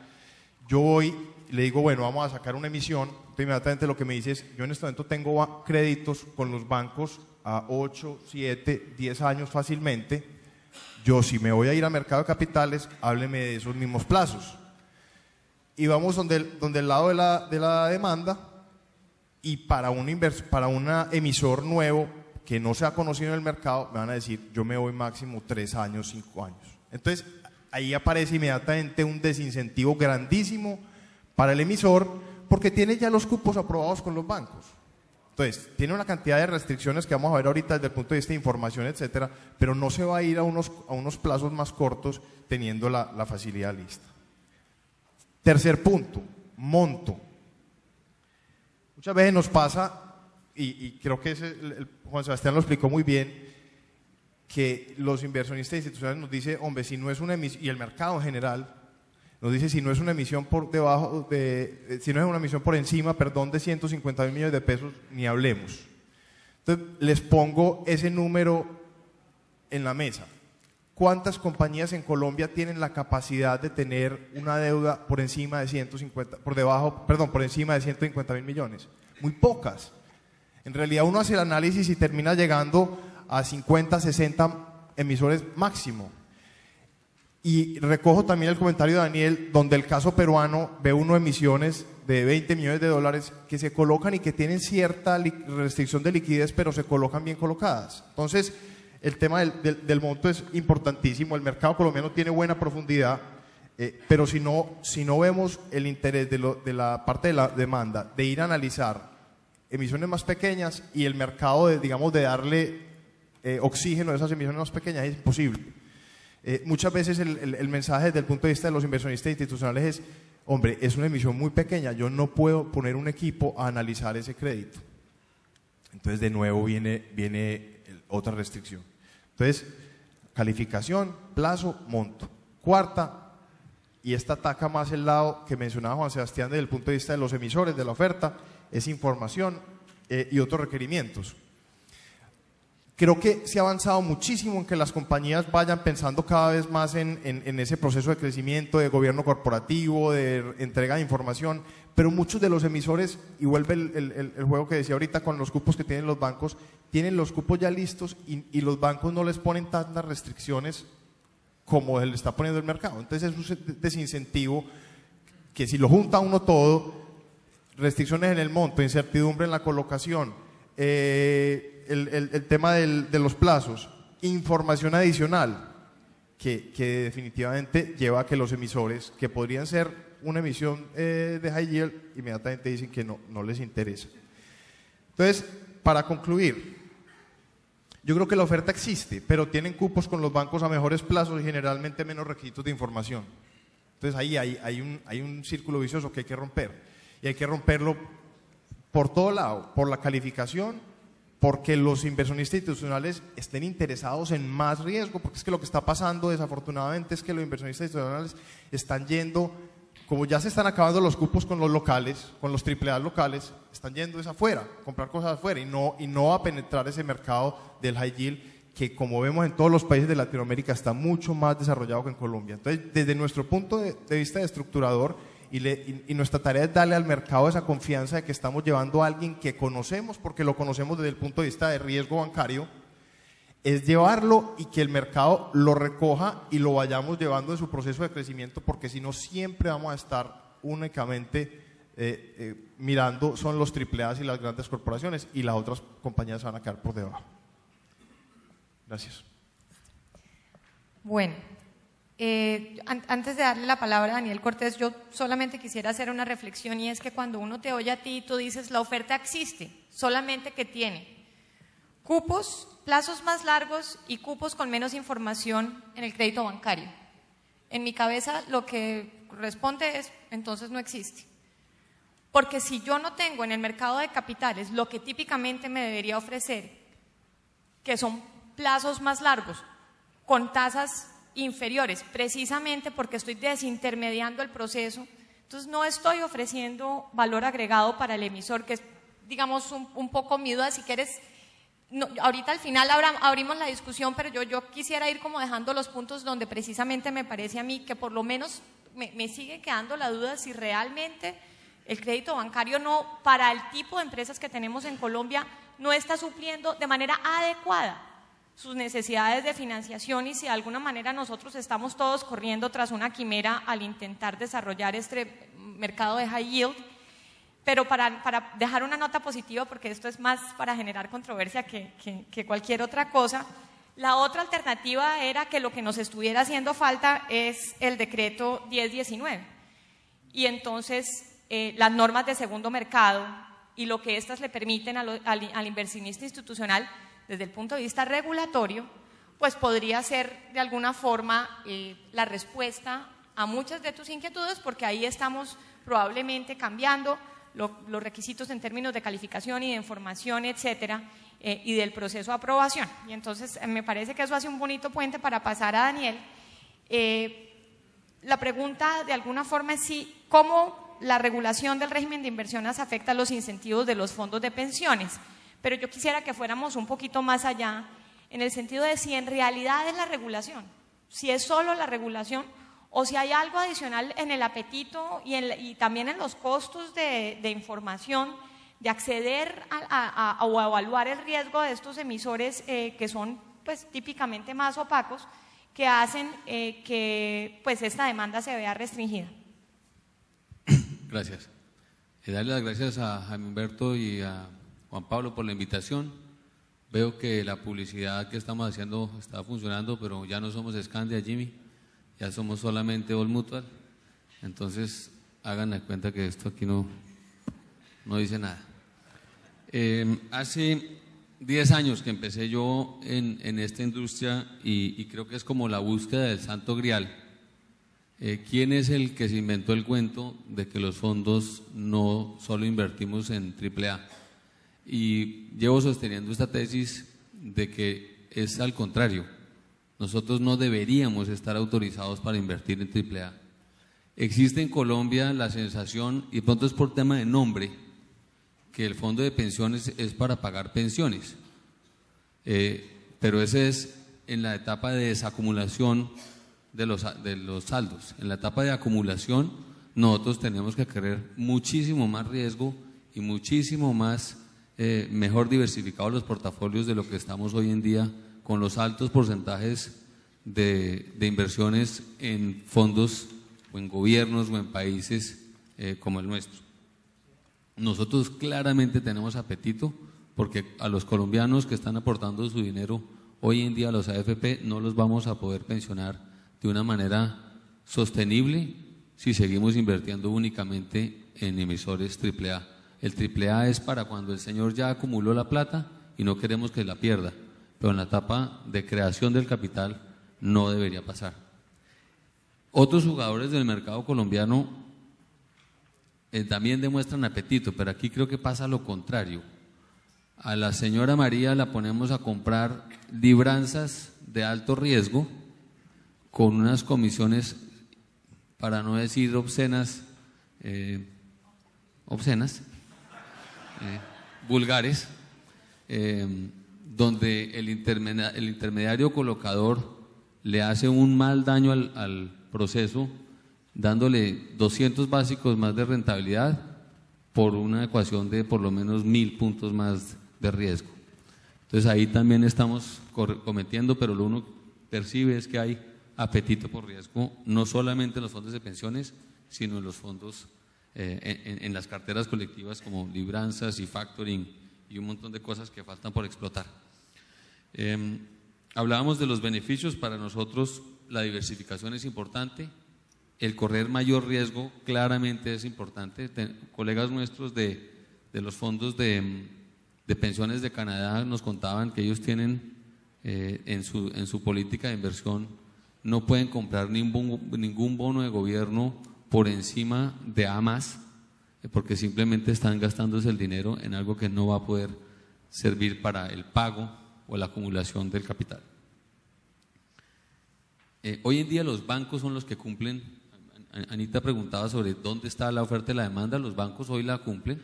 yo voy y le digo, bueno, vamos a sacar una emisión, entonces inmediatamente lo que me dice es: yo en este momento tengo créditos con los bancos a 8, 7, 10 años fácilmente, yo si me voy a ir a mercado de capitales, hábleme de esos mismos plazos. Y vamos donde el lado de la demanda. Y para un emisor nuevo que no se ha conocido en el mercado, me van a decir: yo me voy máximo 3 años, 5 años. Entonces, ahí aparece inmediatamente un desincentivo grandísimo para el emisor, porque tiene ya los cupos aprobados con los bancos. Entonces, tiene una cantidad de restricciones que vamos a ver ahorita desde el punto de vista de información, etcétera, pero no se va a ir a unos plazos más cortos teniendo la facilidad lista. Tercer punto, monto. Muchas veces nos pasa, y creo que Juan Sebastián lo explicó muy bien, que los inversionistas institucionales nos dicen: hombre, si no es una emisión, y el mercado en general nos dice, si no es una emisión por encima, de 150.000 millones de pesos, ni hablemos. Entonces, les pongo ese número en la mesa. ¿Cuántas compañías en Colombia tienen la capacidad de tener una deuda por encima de 150.000 millones? Muy pocas. En realidad uno hace el análisis y termina llegando a 50, 60 emisores máximo. Y recojo también el comentario de Daniel, donde el caso peruano ve uno emisiones de 20 millones de dólares que se colocan y que tienen cierta restricción de liquidez, pero se colocan bien colocadas. Entonces, el tema del monto es importantísimo. El mercado colombiano tiene buena profundidad, pero si no vemos el interés de la parte de la demanda de ir a analizar emisiones más pequeñas y el mercado de darle oxígeno a esas emisiones más pequeñas, es imposible. Muchas veces el mensaje desde el punto de vista de los inversionistas institucionales es: hombre, es una emisión muy pequeña, yo no puedo poner un equipo a analizar ese crédito. Entonces de nuevo viene otra restricción. Entonces, calificación, plazo, monto. Cuarta, y esta ataca más el lado que mencionaba Juan Sebastián desde el punto de vista de los emisores, de la oferta, es información y otros requerimientos. Creo que se ha avanzado muchísimo en que las compañías vayan pensando cada vez más en ese proceso de crecimiento, de gobierno corporativo, de entrega de información, pero muchos de los emisores, y vuelve el juego que decía ahorita con los cupos que tienen los bancos, tienen los cupos ya listos y los bancos no les ponen tantas restricciones como le está poniendo el mercado. Entonces es un desincentivo que si lo junta uno todo, restricciones en el monto, incertidumbre en la colocación, el tema de los plazos, información adicional que definitivamente lleva a que los emisores, que podrían ser una emisión de high yield, inmediatamente dicen que no les interesa. Entonces, para concluir, yo creo que la oferta existe, pero tienen cupos con los bancos a mejores plazos y generalmente menos requisitos de información. Entonces ahí hay un círculo vicioso que hay que romper, y hay que romperlo por todo lado, por la calificación, porque los inversionistas institucionales estén interesados en más riesgo, porque es que lo que está pasando desafortunadamente es que los inversionistas institucionales están yendo, como ya se están acabando los cupos con los locales, con los AAA locales, están yendo es afuera, comprar cosas afuera y no a penetrar ese mercado del high yield, que como vemos en todos los países de Latinoamérica está mucho más desarrollado que en Colombia. Entonces, desde nuestro punto de vista de estructurador, y nuestra tarea es darle al mercado esa confianza de que estamos llevando a alguien que conocemos, porque lo conocemos desde el punto de vista de riesgo bancario, es llevarlo y que el mercado lo recoja y lo vayamos llevando en su proceso de crecimiento, porque si no siempre vamos a estar únicamente mirando, son los AAA y las grandes corporaciones, y las otras compañías van a quedar por debajo. Gracias. Bueno, antes de darle la palabra a Daniel Cortés, yo solamente quisiera hacer una reflexión, y es que cuando uno te oye a ti, tú dices, la oferta existe, solamente que tiene cupos, plazos más largos y cupos con menos información en el crédito bancario. En mi cabeza lo que responde es, entonces no existe. Porque si yo no tengo en el mercado de capitales lo que típicamente me debería ofrecer, que son plazos más largos, con tasas inferiores, precisamente porque estoy desintermediando el proceso, entonces no estoy ofreciendo valor agregado para el emisor, que es, digamos, un poco mi duda. Si quieres, no, ahorita al final abrimos la discusión, pero yo quisiera ir como dejando los puntos donde precisamente me parece a mí que por lo menos me sigue quedando la duda si realmente el crédito bancario no, para el tipo de empresas que tenemos en Colombia, no está supliendo de manera adecuada sus necesidades de financiación, y si de alguna manera nosotros estamos todos corriendo tras una quimera al intentar desarrollar este mercado de high yield. Pero para dejar una nota positiva, porque esto es más para generar controversia que cualquier otra cosa, la otra alternativa era que lo que nos estuviera haciendo falta es el decreto 1019, y entonces las normas de segundo mercado y lo que éstas le permiten al inversionista institucional desde el punto de vista regulatorio, pues podría ser de alguna forma la respuesta a muchas de tus inquietudes, porque ahí estamos probablemente cambiando los requisitos en términos de calificación y de información, etcétera, y del proceso de aprobación. Y entonces me parece que eso hace un bonito puente para pasar a Daniel. La pregunta de alguna forma es cómo la regulación del régimen de inversiones afecta los incentivos de los fondos de pensiones. Pero yo quisiera que fuéramos un poquito más allá, en el sentido de si en realidad es la regulación, si es solo la regulación, o si hay algo adicional en el apetito y también en los costos de información, de acceder o a evaluar el riesgo de estos emisores que son pues típicamente más opacos, que hacen que pues esta demanda se vea restringida. Gracias. Darle las gracias a Jaime Humberto y a Juan Pablo por la invitación. Veo que la publicidad que estamos haciendo está funcionando, pero ya no somos Scandia, Jimmy, ya somos solamente All Mutual. Entonces hagan de cuenta que esto aquí no dice nada. Hace 10 años que empecé yo en esta industria, y creo que es como la búsqueda del santo grial. ¿Quién es el que se inventó el cuento de que los fondos no solo invertimos en AAA? Y llevo sosteniendo esta tesis de que es al contrario. Nosotros no deberíamos estar autorizados para invertir en AAA. Existe en Colombia la sensación, y pronto es por tema de nombre, que el fondo de pensiones es para pagar pensiones. Pero ese es en la etapa de desacumulación de los saldos. En la etapa de acumulación nosotros tenemos que querer muchísimo más riesgo y muchísimo más mejor diversificados los portafolios de lo que estamos hoy en día, con los altos porcentajes de inversiones en fondos o en gobiernos o en países como el nuestro. Nosotros claramente tenemos apetito, porque a los colombianos que están aportando su dinero hoy en día a los AFP no los vamos a poder pensionar de una manera sostenible si seguimos invirtiendo únicamente en emisores AAA. El AAA es para cuando el señor ya acumuló la plata y no queremos que la pierda, pero en la etapa de creación del capital no debería pasar. Otros jugadores del mercado colombiano también demuestran apetito, pero aquí creo que pasa lo contrario. A la señora María la ponemos a comprar libranzas de alto riesgo con unas comisiones, para no decir obscenas, vulgares, donde el intermediario colocador le hace un mal daño al proceso, dándole 200 básicos más de rentabilidad por una ecuación de por lo menos 1000 puntos más de riesgo. Entonces ahí también estamos cometiendo, pero lo uno percibe es que hay apetito por riesgo, no solamente en los fondos de pensiones, sino en los fondos, en las carteras colectivas como libranzas y factoring y un montón de cosas que faltan por explotar. Hablábamos de los beneficios. Para nosotros la diversificación es importante, el correr mayor riesgo claramente es importante. Colegas nuestros de los fondos de pensiones de Canadá nos contaban que ellos tienen en su política de inversión, no pueden comprar ningún bono de gobierno por encima de A+, porque simplemente están gastándose el dinero en algo que no va a poder servir para el pago o la acumulación del capital. Hoy en día los bancos son los que cumplen. Anita preguntaba sobre dónde está la oferta y la demanda. Los bancos hoy la cumplen,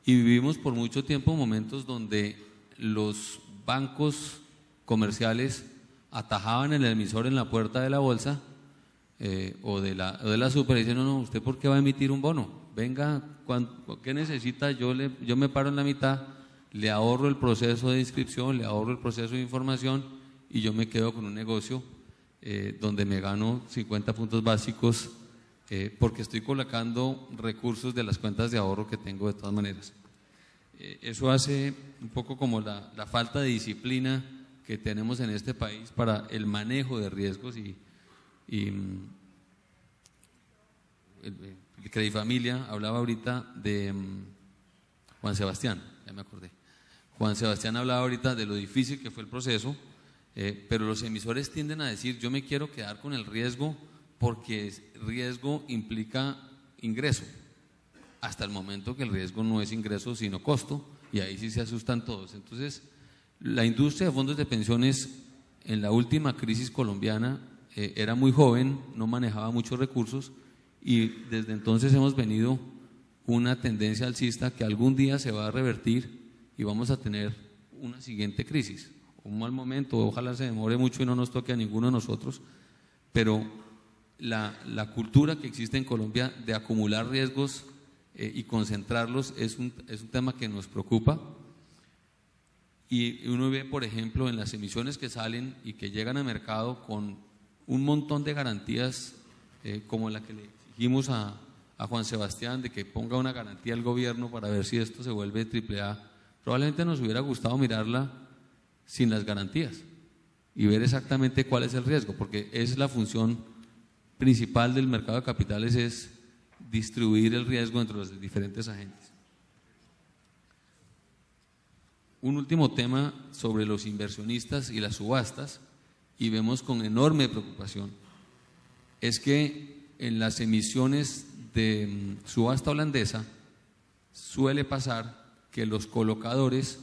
y vivimos por mucho tiempo momentos donde los bancos comerciales atajaban el emisor en la puerta de la bolsa o de la super, y dicen: no, ¿usted por qué va a emitir un bono? Venga, ¿qué necesita? Yo me paro en la mitad, le ahorro el proceso de inscripción, le ahorro el proceso de información, y yo me quedo con un negocio donde me gano 50 puntos básicos porque estoy colocando recursos de las cuentas de ahorro que tengo de todas maneras. Eso hace un poco como la falta de disciplina que tenemos en este país para el manejo de riesgos, y el Credifamilia hablaba ahorita de Juan Sebastián, ya me acordé. Juan Sebastián hablaba ahorita de lo difícil que fue el proceso, pero los emisores tienden a decir: yo me quiero quedar con el riesgo porque riesgo implica ingreso, hasta el momento que el riesgo no es ingreso sino costo, y ahí sí se asustan todos. Entonces, la industria de fondos de pensiones en la última crisis colombiana era muy joven, no manejaba muchos recursos, y desde entonces hemos venido una tendencia alcista que algún día se va a revertir y vamos a tener una siguiente crisis, un mal momento. Ojalá se demore mucho y no nos toque a ninguno de nosotros, pero la cultura que existe en Colombia de acumular riesgos y concentrarlos es un tema que nos preocupa. Y uno ve, por ejemplo, en las emisiones que salen y que llegan al mercado con un montón de garantías, como la que le exigimos a Juan Sebastián, de que ponga una garantía al gobierno para ver si esto se vuelve AAA. Probablemente nos hubiera gustado mirarla sin las garantías y ver exactamente cuál es el riesgo, porque es la función principal del mercado de capitales, es distribuir el riesgo entre los diferentes agentes. Un último tema sobre los inversionistas y las subastas, y vemos con enorme preocupación, es que en las emisiones de subasta holandesa suele pasar que los colocadores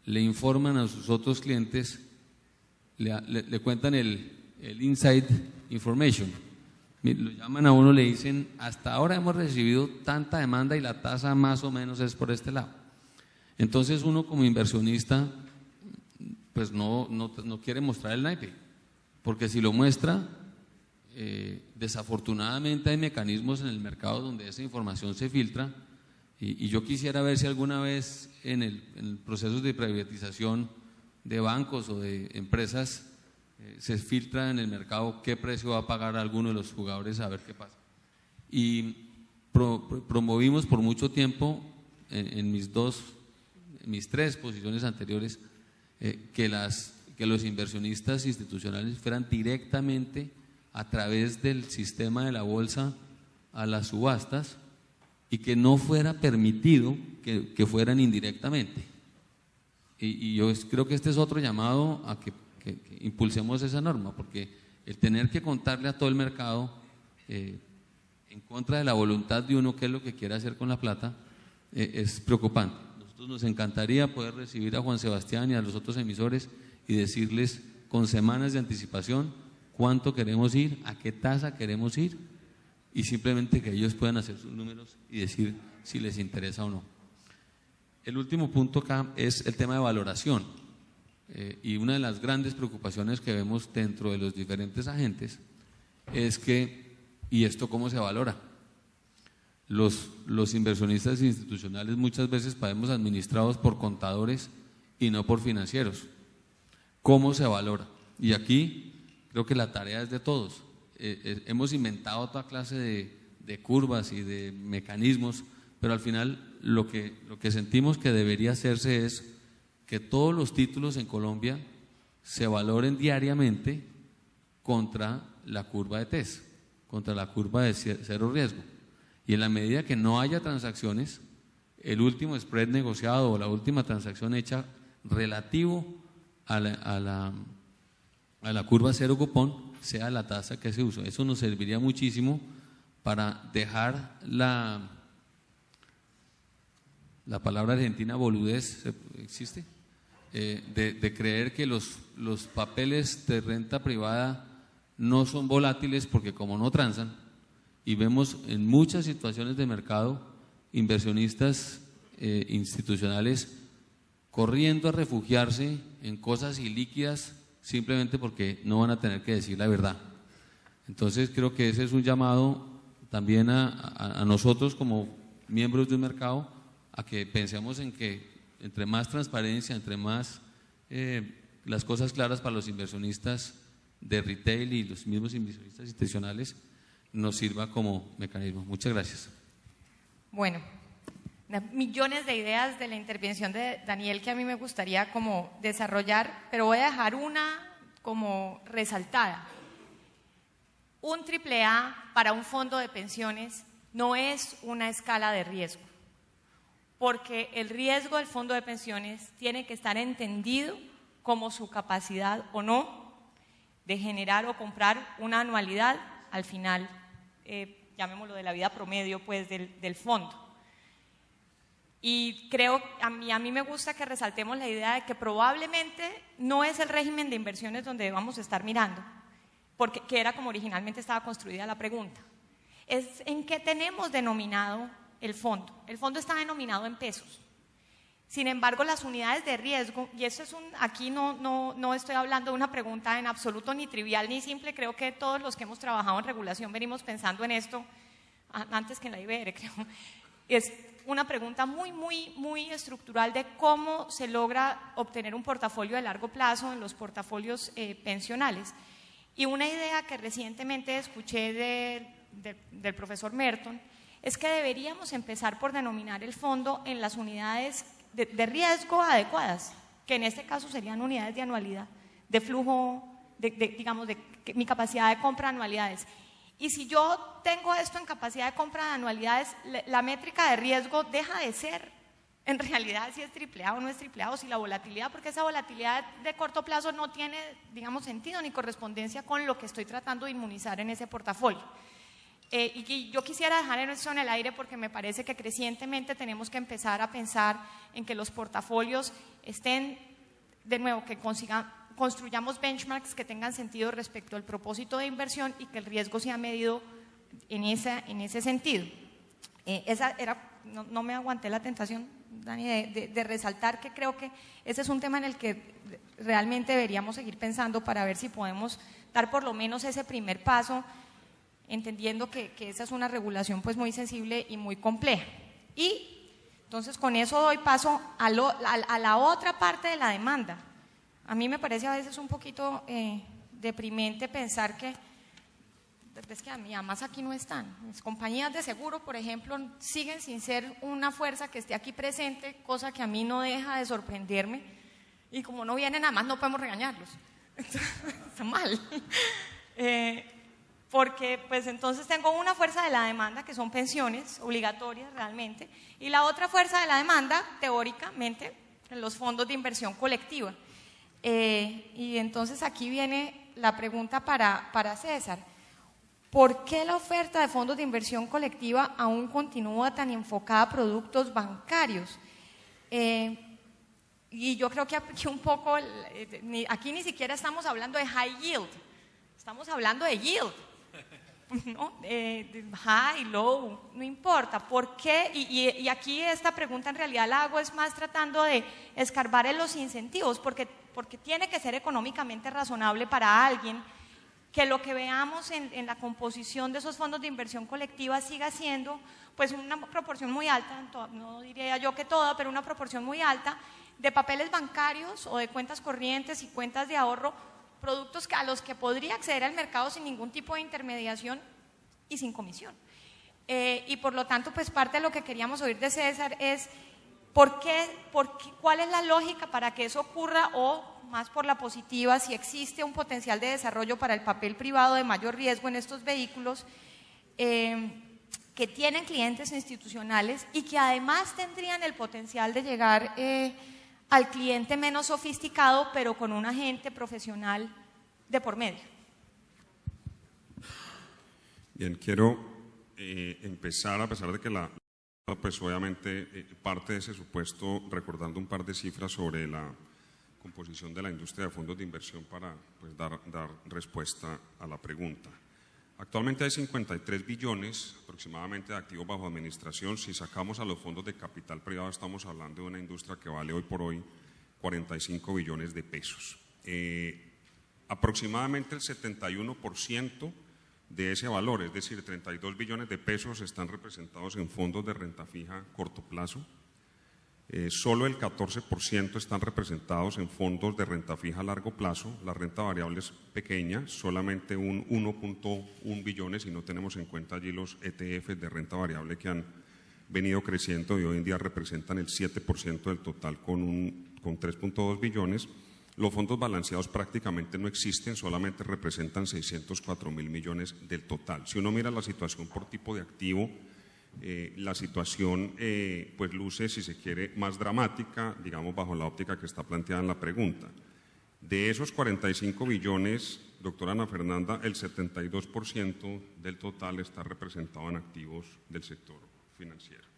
le informan a sus otros clientes, le cuentan el inside information, lo llaman a uno, le dicen: hasta ahora hemos recibido tanta demanda y la tasa más o menos es por este lado. Entonces uno como inversionista pues no quiere mostrar el naipe, porque si lo muestra, desafortunadamente hay mecanismos en el mercado donde esa información se filtra, y yo quisiera ver si alguna vez en el proceso de privatización de bancos o de empresas se filtra en el mercado qué precio va a pagar alguno de los jugadores, a ver qué pasa. Y promovimos por mucho tiempo en mis tres posiciones anteriores que los inversionistas institucionales fueran directamente a través del sistema de la bolsa a las subastas, y que no fuera permitido que fueran indirectamente. Y yo creo que este es otro llamado a que impulsemos esa norma, porque el tener que contarle a todo el mercado en contra de la voluntad de uno qué es lo que quiere hacer con la plata es preocupante. nosotros nos encantaría poder recibir a Juan Sebastián y a los otros emisores y decirles con semanas de anticipación cuánto queremos ir, a qué tasa queremos ir, y simplemente que ellos puedan hacer sus números y decir si les interesa o no. El último punto acá es el tema de valoración, y una de las grandes preocupaciones que vemos dentro de los diferentes agentes es que, ¿y esto cómo se valora? Los inversionistas institucionales muchas veces podemos administrados por contadores y no por financieros. ¿Cómo se valora? Y aquí creo que la tarea es de todos. Hemos inventado toda clase de curvas y de mecanismos, pero al final lo que sentimos que debería hacerse es que todos los títulos en Colombia se valoren diariamente contra la curva de TES, contra la curva de cero riesgo. Y en la medida que no haya transacciones, el último spread negociado o la última transacción hecha relativo a la curva cero cupón sea la tasa que se usa. Eso nos serviría muchísimo para dejar la palabra argentina boludez, ¿existe? De creer que los papeles de renta privada no son volátiles porque como no transan, y vemos en muchas situaciones de mercado inversionistas institucionales corriendo a refugiarse en cosas ilíquidas simplemente porque no van a tener que decir la verdad. Entonces creo que ese es un llamado también a nosotros como miembros de un mercado a que pensemos en que entre más transparencia, entre más las cosas claras para los inversionistas de retail y los mismos inversionistas institucionales nos sirva como mecanismo. Muchas gracias. Bueno, millones de ideas de la intervención de Daniel que a mí me gustaría como desarrollar, pero voy a dejar una como resaltada. Un AAA para un fondo de pensiones no es una escala de riesgo, porque el riesgo del fondo de pensiones tiene que estar entendido como su capacidad o no de generar o comprar una anualidad al final, llamémoslo de la vida promedio pues del fondo. Y creo, a mí me gusta que resaltemos la idea de que probablemente no es el régimen de inversiones donde vamos a estar mirando, porque que era como originalmente estaba construida la pregunta. Es en qué tenemos denominado el fondo. El fondo está denominado en pesos. Sin embargo, las unidades de riesgo, y eso es aquí no estoy hablando de una pregunta en absoluto ni trivial ni simple, creo que todos los que hemos trabajado en regulación venimos pensando en esto antes que en la IBR, creo. Es una pregunta muy estructural de cómo se logra obtener un portafolio de largo plazo en los portafolios pensionales. Y una idea que recientemente escuché del profesor Merton es que deberíamos empezar por denominar el fondo en las unidades de riesgo adecuadas, que en este caso serían unidades de anualidad, de flujo, digamos, de mi capacidad de compra de anualidades. Y si yo tengo esto en capacidad de compra de anualidades, la métrica de riesgo deja de ser en realidad si es AAA o no es AAA, o si la volatilidad, porque esa volatilidad de corto plazo no tiene, digamos, sentido ni correspondencia con lo que estoy tratando de inmunizar en ese portafolio. Y yo quisiera dejar eso en el aire porque me parece que crecientemente tenemos que empezar a pensar en que los portafolios estén, de nuevo, que construyamos benchmarks que tengan sentido respecto al propósito de inversión y que el riesgo sea medido en ese sentido. No me aguanté la tentación, Dani, de resaltar que creo que ese es un tema en el que realmente deberíamos seguir pensando para ver si podemos dar por lo menos ese primer paso, entendiendo que esa es una regulación pues muy sensible y muy compleja. Y entonces con eso doy paso a la otra parte de la demanda. A mí me parece a veces un poquito deprimente pensar que, es que además aquí no están. Las compañías de seguro, por ejemplo, siguen sin ser una fuerza que esté aquí presente, cosa que a mí no deja de sorprenderme. Y como no vienen, además no podemos regañarlos. Está mal. Porque pues entonces tengo una fuerza de la demanda que son pensiones obligatorias realmente y la otra fuerza de la demanda teóricamente en los fondos de inversión colectiva. Y entonces aquí viene la pregunta para César. ¿Por qué la oferta de fondos de inversión colectiva aún continúa tan enfocada a productos bancarios? Y yo creo que aquí un poco, aquí ni siquiera estamos hablando de high yield, estamos hablando de yield, ¿no? High, low, no importa. ¿Por qué? Y aquí esta pregunta en realidad la hago es más tratando de escarbar en los incentivos, porque tiene que ser económicamente razonable para alguien que lo que veamos en la composición de esos fondos de inversión colectiva siga siendo pues una proporción muy alta, no diría yo que toda, pero una proporción muy alta de papeles bancarios o de cuentas corrientes y cuentas de ahorro, productos a los que podría acceder al mercado sin ningún tipo de intermediación y sin comisión. Y por lo tanto, pues parte de lo que queríamos oír de César es ¿cuál es la lógica para que eso ocurra? O más por la positiva, si existe un potencial de desarrollo para el papel privado de mayor riesgo en estos vehículos que tienen clientes institucionales y que además tendrían el potencial de llegar al cliente menos sofisticado, pero con un agente profesional de por medio. Bien, quiero empezar, a pesar de que pues obviamente parte de ese supuesto, recordando un par de cifras sobre la composición de la industria de fondos de inversión para pues, dar respuesta a la pregunta. Actualmente hay 53 billones aproximadamente de activos bajo administración. Si sacamos a los fondos de capital privado, estamos hablando de una industria que vale hoy por hoy 45 billones de pesos. Aproximadamente el 71% de ese valor, es decir, 32 billones de pesos, están representados en fondos de renta fija corto plazo. Solo el 14% están representados en fondos de renta fija a largo plazo. La renta variable es pequeña, solamente un 1.1 billones, y no tenemos en cuenta allí los ETF de renta variable que han venido creciendo y hoy en día representan el 7% del total con 3.2 billones. Los fondos balanceados prácticamente no existen, solamente representan 604.000 millones del total. Si uno mira la situación por tipo de activo, la situación pues luce, si se quiere, más dramática, digamos, bajo la óptica que está planteada en la pregunta. De esos 45 billones, doctora Ana Fernanda, el 72% del total está representado en activos del sector financiero.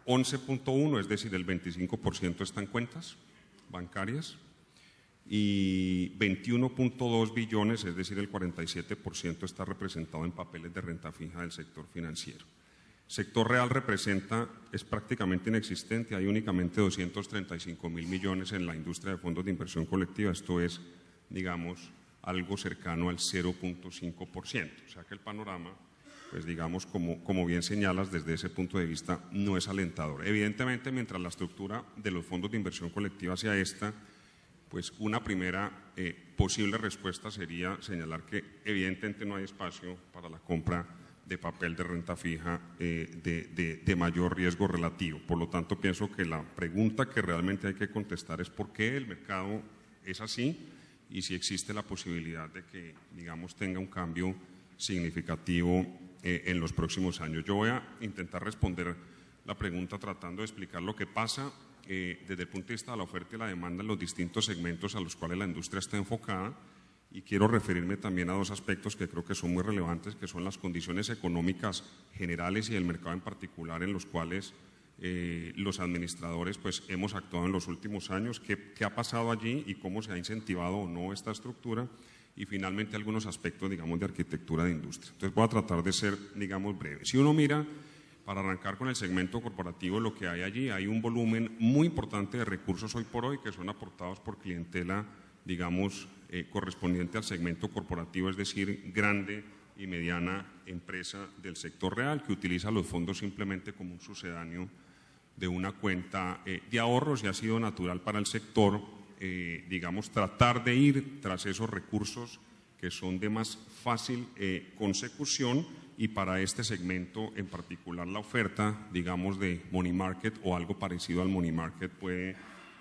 11.1, es decir, el 25% está en cuentas bancarias, y 21.2 billones, es decir, el 47% está representado en papeles de renta fija del sector financiero. Sector real es prácticamente inexistente, hay únicamente 235.000 millones en la industria de fondos de inversión colectiva, esto es, digamos, algo cercano al 0.5%, o sea que el panorama, pues digamos, como bien señalas, desde ese punto de vista no es alentador. Evidentemente, mientras la estructura de los fondos de inversión colectiva sea esta, pues una primera posible respuesta sería señalar que evidentemente no hay espacio para la compra de papel de renta fija de mayor riesgo relativo. Por lo tanto, pienso que la pregunta que realmente hay que contestar es por qué el mercado es así y si existe la posibilidad de que, digamos, tenga un cambio significativo en los próximos años. Yo voy a intentar responder la pregunta tratando de explicar lo que pasa desde el punto de vista de la oferta y la demanda en los distintos segmentos a los cuales la industria está enfocada. Y quiero referirme también a dos aspectos que creo que son muy relevantes, que son las condiciones económicas generales y el mercado en particular en los cuales los administradores pues, hemos actuado en los últimos años, qué ha pasado allí y cómo se ha incentivado o no esta estructura, y finalmente algunos aspectos, digamos, de arquitectura de industria. Entonces voy a tratar de ser, digamos, breve. Si uno mira, para arrancar con el segmento corporativo, lo que hay allí, hay un volumen muy importante de recursos hoy por hoy que son aportados por clientela, digamos, correspondiente al segmento corporativo, es decir, grande y mediana empresa del sector real que utiliza los fondos simplemente como un sucedáneo de una cuenta de ahorros, y ha sido natural para el sector, digamos, tratar de ir tras esos recursos que son de más fácil consecución, y para este segmento en particular la oferta, digamos, de money market o algo parecido al money market puede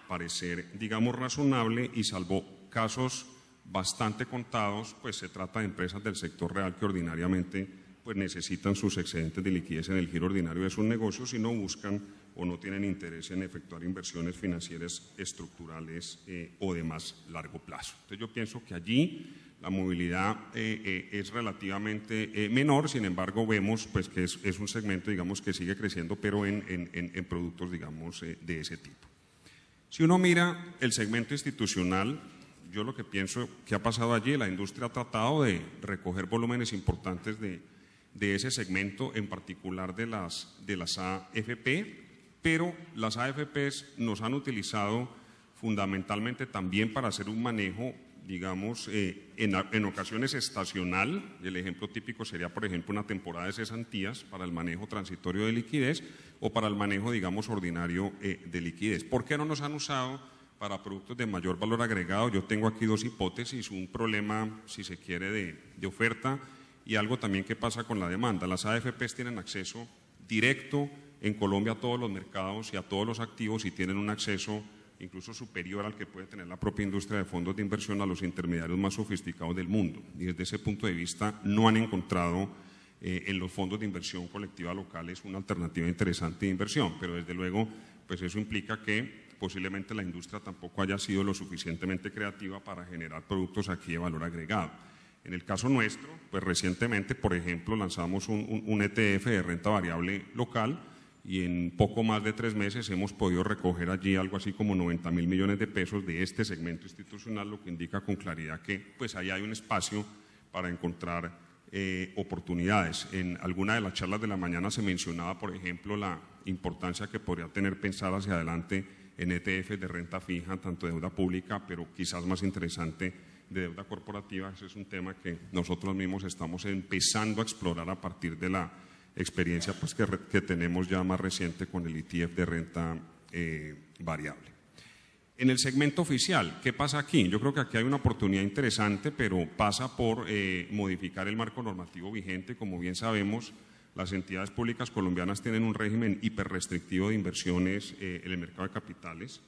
parecer, digamos, razonable, y salvo casos bastante contados, pues se trata de empresas del sector real que ordinariamente pues necesitan sus excedentes de liquidez en el giro ordinario de sus negocios y no buscan o no tienen interés en efectuar inversiones financieras estructurales o de más largo plazo. Entonces yo pienso que allí la movilidad es relativamente menor, sin embargo vemos pues que es un segmento, digamos, que sigue creciendo, pero en productos, digamos, de ese tipo. Si uno mira el segmento institucional, yo lo que pienso que ha pasado allí, la industria ha tratado de recoger volúmenes importantes de ese segmento, en particular de las AFP, pero las AFPs nos han utilizado fundamentalmente también para hacer un manejo, digamos, en ocasiones estacional. El ejemplo típico sería, por ejemplo, una temporada de cesantías para el manejo transitorio de liquidez o para el manejo, digamos, ordinario de liquidez. ¿Por qué no nos han usado para productos de mayor valor agregado? Yo tengo aquí dos hipótesis, un problema, si se quiere, de oferta y algo también que pasa con la demanda. Las AFPs tienen acceso directo en Colombia a todos los mercados y a todos los activos y tienen un acceso incluso superior al que puede tener la propia industria de fondos de inversión a los intermediarios más sofisticados del mundo. Y desde ese punto de vista no han encontrado en los fondos de inversión colectiva locales una alternativa interesante de inversión, pero desde luego pues eso implica que posiblemente la industria tampoco haya sido lo suficientemente creativa para generar productos aquí de valor agregado. En el caso nuestro, pues recientemente, por ejemplo, lanzamos un ETF de renta variable local y en poco más de 3 meses hemos podido recoger allí algo así como 90.000 millones de pesos de este segmento institucional, lo que indica con claridad que pues ahí hay un espacio para encontrar oportunidades. En alguna de las charlas de la mañana se mencionaba, por ejemplo, la importancia que podría tener pensar hacia adelante en ETFs de renta fija, tanto de deuda pública, pero quizás más interesante de deuda corporativa. Ese es un tema que nosotros mismos estamos empezando a explorar a partir de la experiencia pues, que tenemos ya más reciente con el ETF de renta variable. En el segmento oficial, ¿qué pasa aquí? Yo creo que aquí hay una oportunidad interesante, pero pasa por modificar el marco normativo vigente. Como bien sabemos, las entidades públicas colombianas tienen un régimen hiperrestrictivo de inversiones en el mercado de capitales.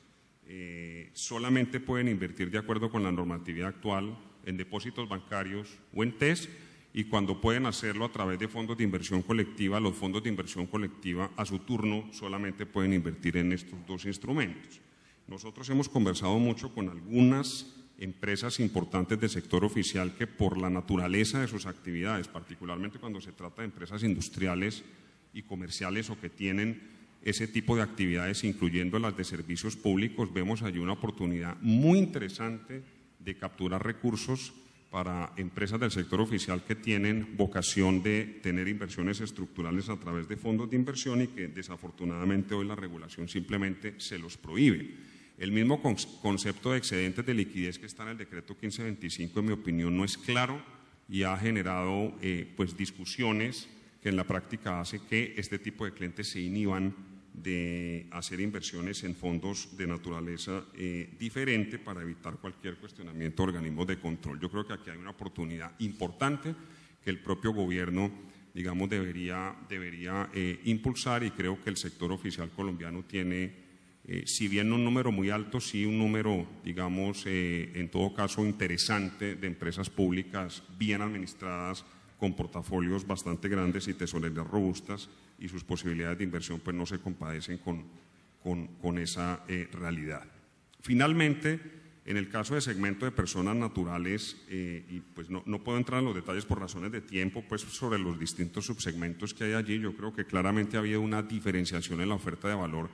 Solamente pueden invertir de acuerdo con la normatividad actual en depósitos bancarios o en TES, y cuando pueden hacerlo a través de fondos de inversión colectiva, los fondos de inversión colectiva a su turno solamente pueden invertir en estos dos instrumentos. Nosotros hemos conversado mucho con algunas empresas importantes del sector oficial que por la naturaleza de sus actividades, particularmente cuando se trata de empresas industriales y comerciales o que tienen ese tipo de actividades, incluyendo las de servicios públicos, vemos allí una oportunidad muy interesante de capturar recursos para empresas del sector oficial que tienen vocación de tener inversiones estructurales a través de fondos de inversión y que desafortunadamente hoy la regulación simplemente se los prohíbe. El mismo concepto de excedentes de liquidez que está en el decreto 1525, en mi opinión, no es claro y ha generado pues discusiones que en la práctica hace que este tipo de clientes se inhiban de hacer inversiones en fondos de naturaleza diferente para evitar cualquier cuestionamiento de organismos de control. Yo creo que aquí hay una oportunidad importante que el propio gobierno, digamos, debería impulsar, y creo que el sector oficial colombiano tiene, si bien no un número muy alto, sí un número, digamos, en todo caso interesante de empresas públicas bien administradas, con portafolios bastante grandes y tesorerías robustas, y sus posibilidades de inversión pues no se compadecen con esa realidad. Finalmente, en el caso de segmento de personas naturales, y pues no puedo entrar en los detalles por razones de tiempo, pues sobre los distintos subsegmentos que hay allí, yo creo que claramente ha habido una diferenciación en la oferta de valor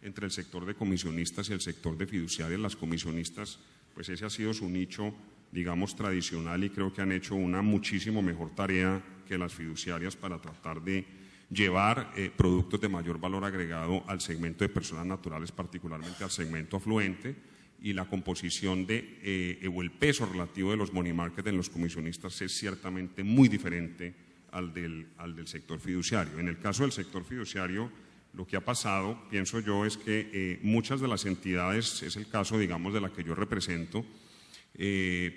entre el sector de comisionistas y el sector de fiduciarias. Las comisionistas, pues ese ha sido su nicho, digamos, tradicional, y creo que han hecho una muchísimo mejor tarea que las fiduciarias para tratar de llevar productos de mayor valor agregado al segmento de personas naturales, particularmente al segmento afluente, y la composición o el peso relativo de los money market en los comisionistas es ciertamente muy diferente al del sector fiduciario. En el caso del sector fiduciario, lo que ha pasado, pienso yo, es que muchas de las entidades, es el caso, digamos, de la que yo represento,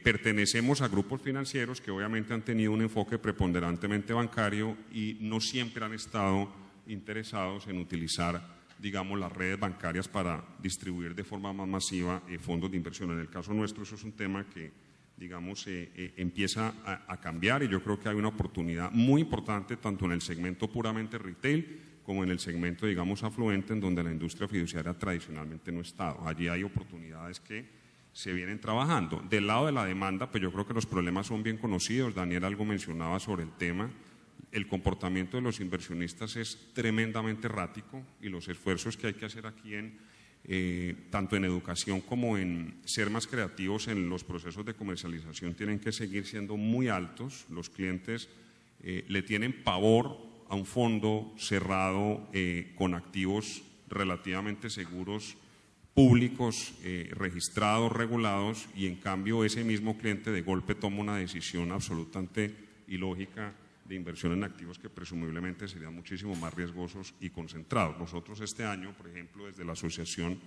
pertenecemos a grupos financieros que obviamente han tenido un enfoque preponderantemente bancario y no siempre han estado interesados en utilizar, digamos, las redes bancarias para distribuir de forma más masiva fondos de inversión. En el caso nuestro eso es un tema que, digamos, empieza a cambiar, y yo creo que hay una oportunidad muy importante tanto en el segmento puramente retail como en el segmento, digamos, afluente, en donde la industria fiduciaria tradicionalmente no ha estado. Allí hay oportunidades que se vienen trabajando. Del lado de la demanda, pues yo creo que los problemas son bien conocidos. Daniel algo mencionaba sobre el tema. El comportamiento de los inversionistas es tremendamente errático, y los esfuerzos que hay que hacer aquí en tanto en educación como en ser más creativos en los procesos de comercialización, tienen que seguir siendo muy altos. Los clientes le tienen pavor a un fondo cerrado con activos relativamente seguros, públicos, registrados, regulados, y en cambio ese mismo cliente de golpe toma una decisión absolutamente ilógica de inversión en activos que presumiblemente serían muchísimo más riesgosos y concentrados. Nosotros este año, por ejemplo, desde la asociación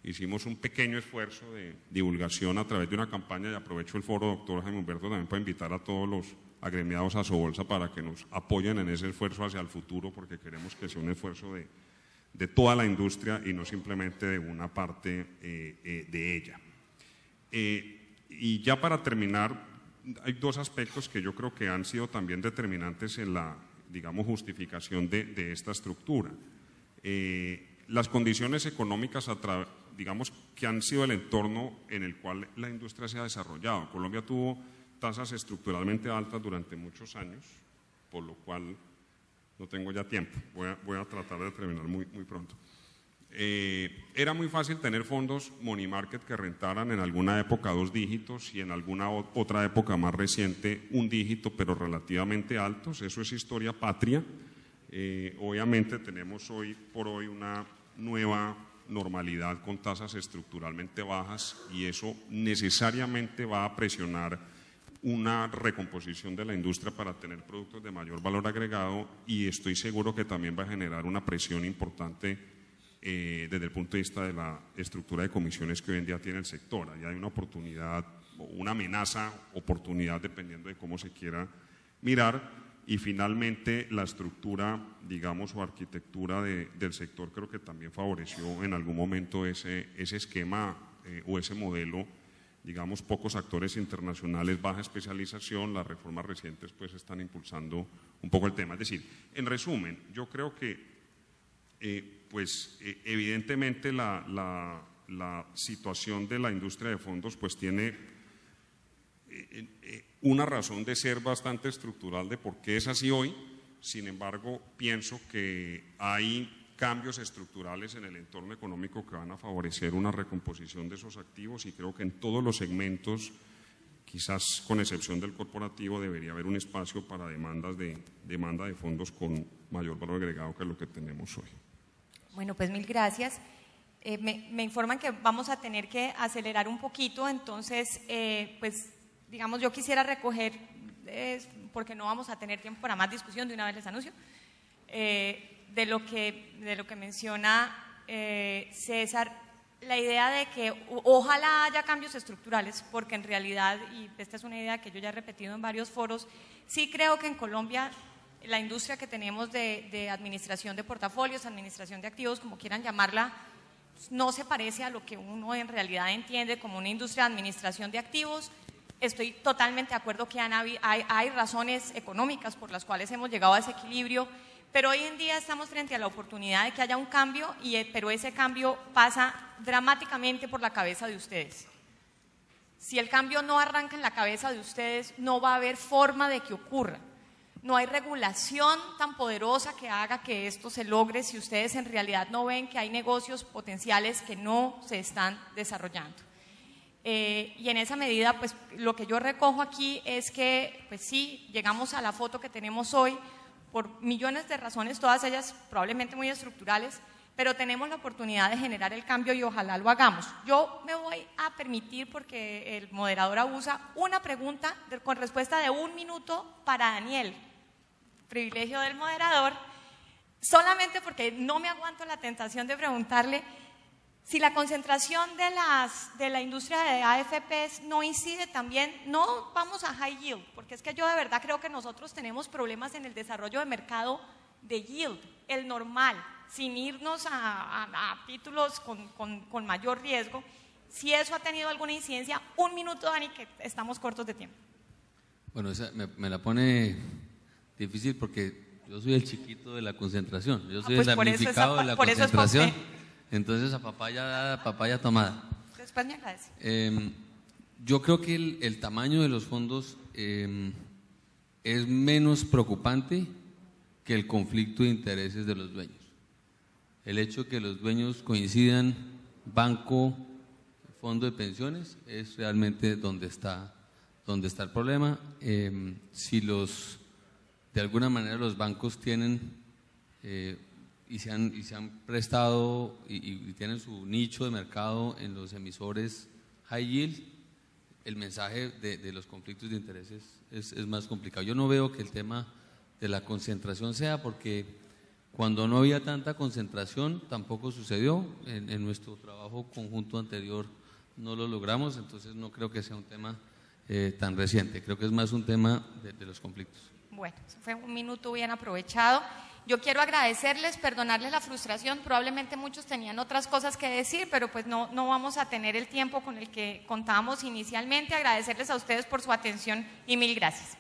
hicimos un pequeño esfuerzo de divulgación a través de una campaña, y aprovecho el foro, doctor Jaime Humberto, también para invitar a todos los agremiados a Sobolsa para que nos apoyen en ese esfuerzo hacia el futuro, porque queremos que sea un esfuerzo de toda la industria y no simplemente de una parte de ella. Y ya para terminar, hay dos aspectos que yo creo que han sido también determinantes en la, digamos, justificación de esta estructura. Las condiciones económicas, digamos, que han sido el entorno en el cual la industria se ha desarrollado. Colombia tuvo tasas estructuralmente altas durante muchos años, por lo cual no tengo ya tiempo, voy a tratar de terminar muy pronto. Era muy fácil tener fondos money market que rentaran en alguna época 2 dígitos y en alguna otra época más reciente 1 dígito, pero relativamente altos. Eso es historia patria. Obviamente tenemos hoy por hoy una nueva normalidad con tasas estructuralmente bajas, y eso necesariamente va a presionar una recomposición de la industria para tener productos de mayor valor agregado, y estoy seguro que también va a generar una presión importante desde el punto de vista de la estructura de comisiones que hoy en día tiene el sector. Ahí hay una oportunidad, una amenaza, oportunidad, dependiendo de cómo se quiera mirar. Y finalmente la estructura, digamos, o arquitectura del sector creo que también favoreció en algún momento ese esquema o ese modelo, digamos, pocos actores internacionales, baja especialización. Las reformas recientes pues están impulsando un poco el tema. Es decir, en resumen, yo creo que evidentemente la situación de la industria de fondos pues tiene una razón de ser bastante estructural de por qué es así hoy. Sin embargo, pienso que hay cambios estructurales en el entorno económico que van a favorecer una recomposición de esos activos, y creo que en todos los segmentos, quizás con excepción del corporativo, debería haber un espacio para demanda de fondos con mayor valor agregado que lo que tenemos hoy. Bueno, pues mil gracias. Me informan que vamos a tener que acelerar un poquito, entonces, pues, digamos, yo quisiera recoger, porque no vamos a tener tiempo para más discusión, de una vez les anuncio, de lo que menciona César, la idea de que ojalá haya cambios estructurales, porque en realidad, y esta es una idea que yo ya he repetido en varios foros, sí creo que en Colombia la industria que tenemos de administración de portafolios, administración de activos, como quieran llamarla, no se parece a lo que uno en realidad entiende como una industria de administración de activos. Estoy totalmente de acuerdo que hay razones económicas por las cuales hemos llegado a ese equilibrio, pero hoy en día estamos frente a la oportunidad de que haya un cambio, pero ese cambio pasa dramáticamente por la cabeza de ustedes. Si el cambio no arranca en la cabeza de ustedes, no va a haber forma de que ocurra. No hay regulación tan poderosa que haga que esto se logre si ustedes en realidad no ven que hay negocios potenciales que no se están desarrollando. Y en esa medida, pues lo que yo recojo aquí es que, pues sí, llegamos a la foto que tenemos hoy por millones de razones, todas ellas probablemente muy estructurales, pero tenemos la oportunidad de generar el cambio y ojalá lo hagamos. Yo me voy a permitir, porque el moderador abusa, una pregunta con respuesta de 1 minuto para Daniel. Privilegio del moderador, solamente porque no me aguanto la tentación de preguntarle si la concentración de la industria de AFPs no incide también, no vamos a high yield, porque es que yo de verdad creo que nosotros tenemos problemas en el desarrollo de mercado de yield, el normal, sin irnos a títulos con mayor riesgo. Si eso ha tenido alguna incidencia, 1 minuto, Dani, que estamos cortos de tiempo. Bueno, esa me la pone difícil porque yo soy el chiquito de la concentración, yo soy pues el damnificado de la concentración, entonces a papaya tomada. Después me agradece. Yo creo que el tamaño de los fondos es menos preocupante que el conflicto de intereses de los dueños. El hecho de que los dueños coincidan banco, fondo de pensiones, es realmente donde está el problema. Si de alguna manera los bancos tienen y se han prestado y tienen su nicho de mercado en los emisores high yield, el mensaje de los conflictos de intereses es más complicado. Yo no veo que el tema de la concentración sea, porque cuando no había tanta concentración tampoco sucedió. En nuestro trabajo conjunto anterior no lo logramos, entonces no creo que sea un tema tan reciente. Creo que es más un tema de los conflictos. Bueno, fue un minuto bien aprovechado. Yo quiero agradecerles, perdonarles la frustración, probablemente muchos tenían otras cosas que decir, pero pues no vamos a tener el tiempo con el que contábamos inicialmente. Agradecerles a ustedes por su atención y mil gracias.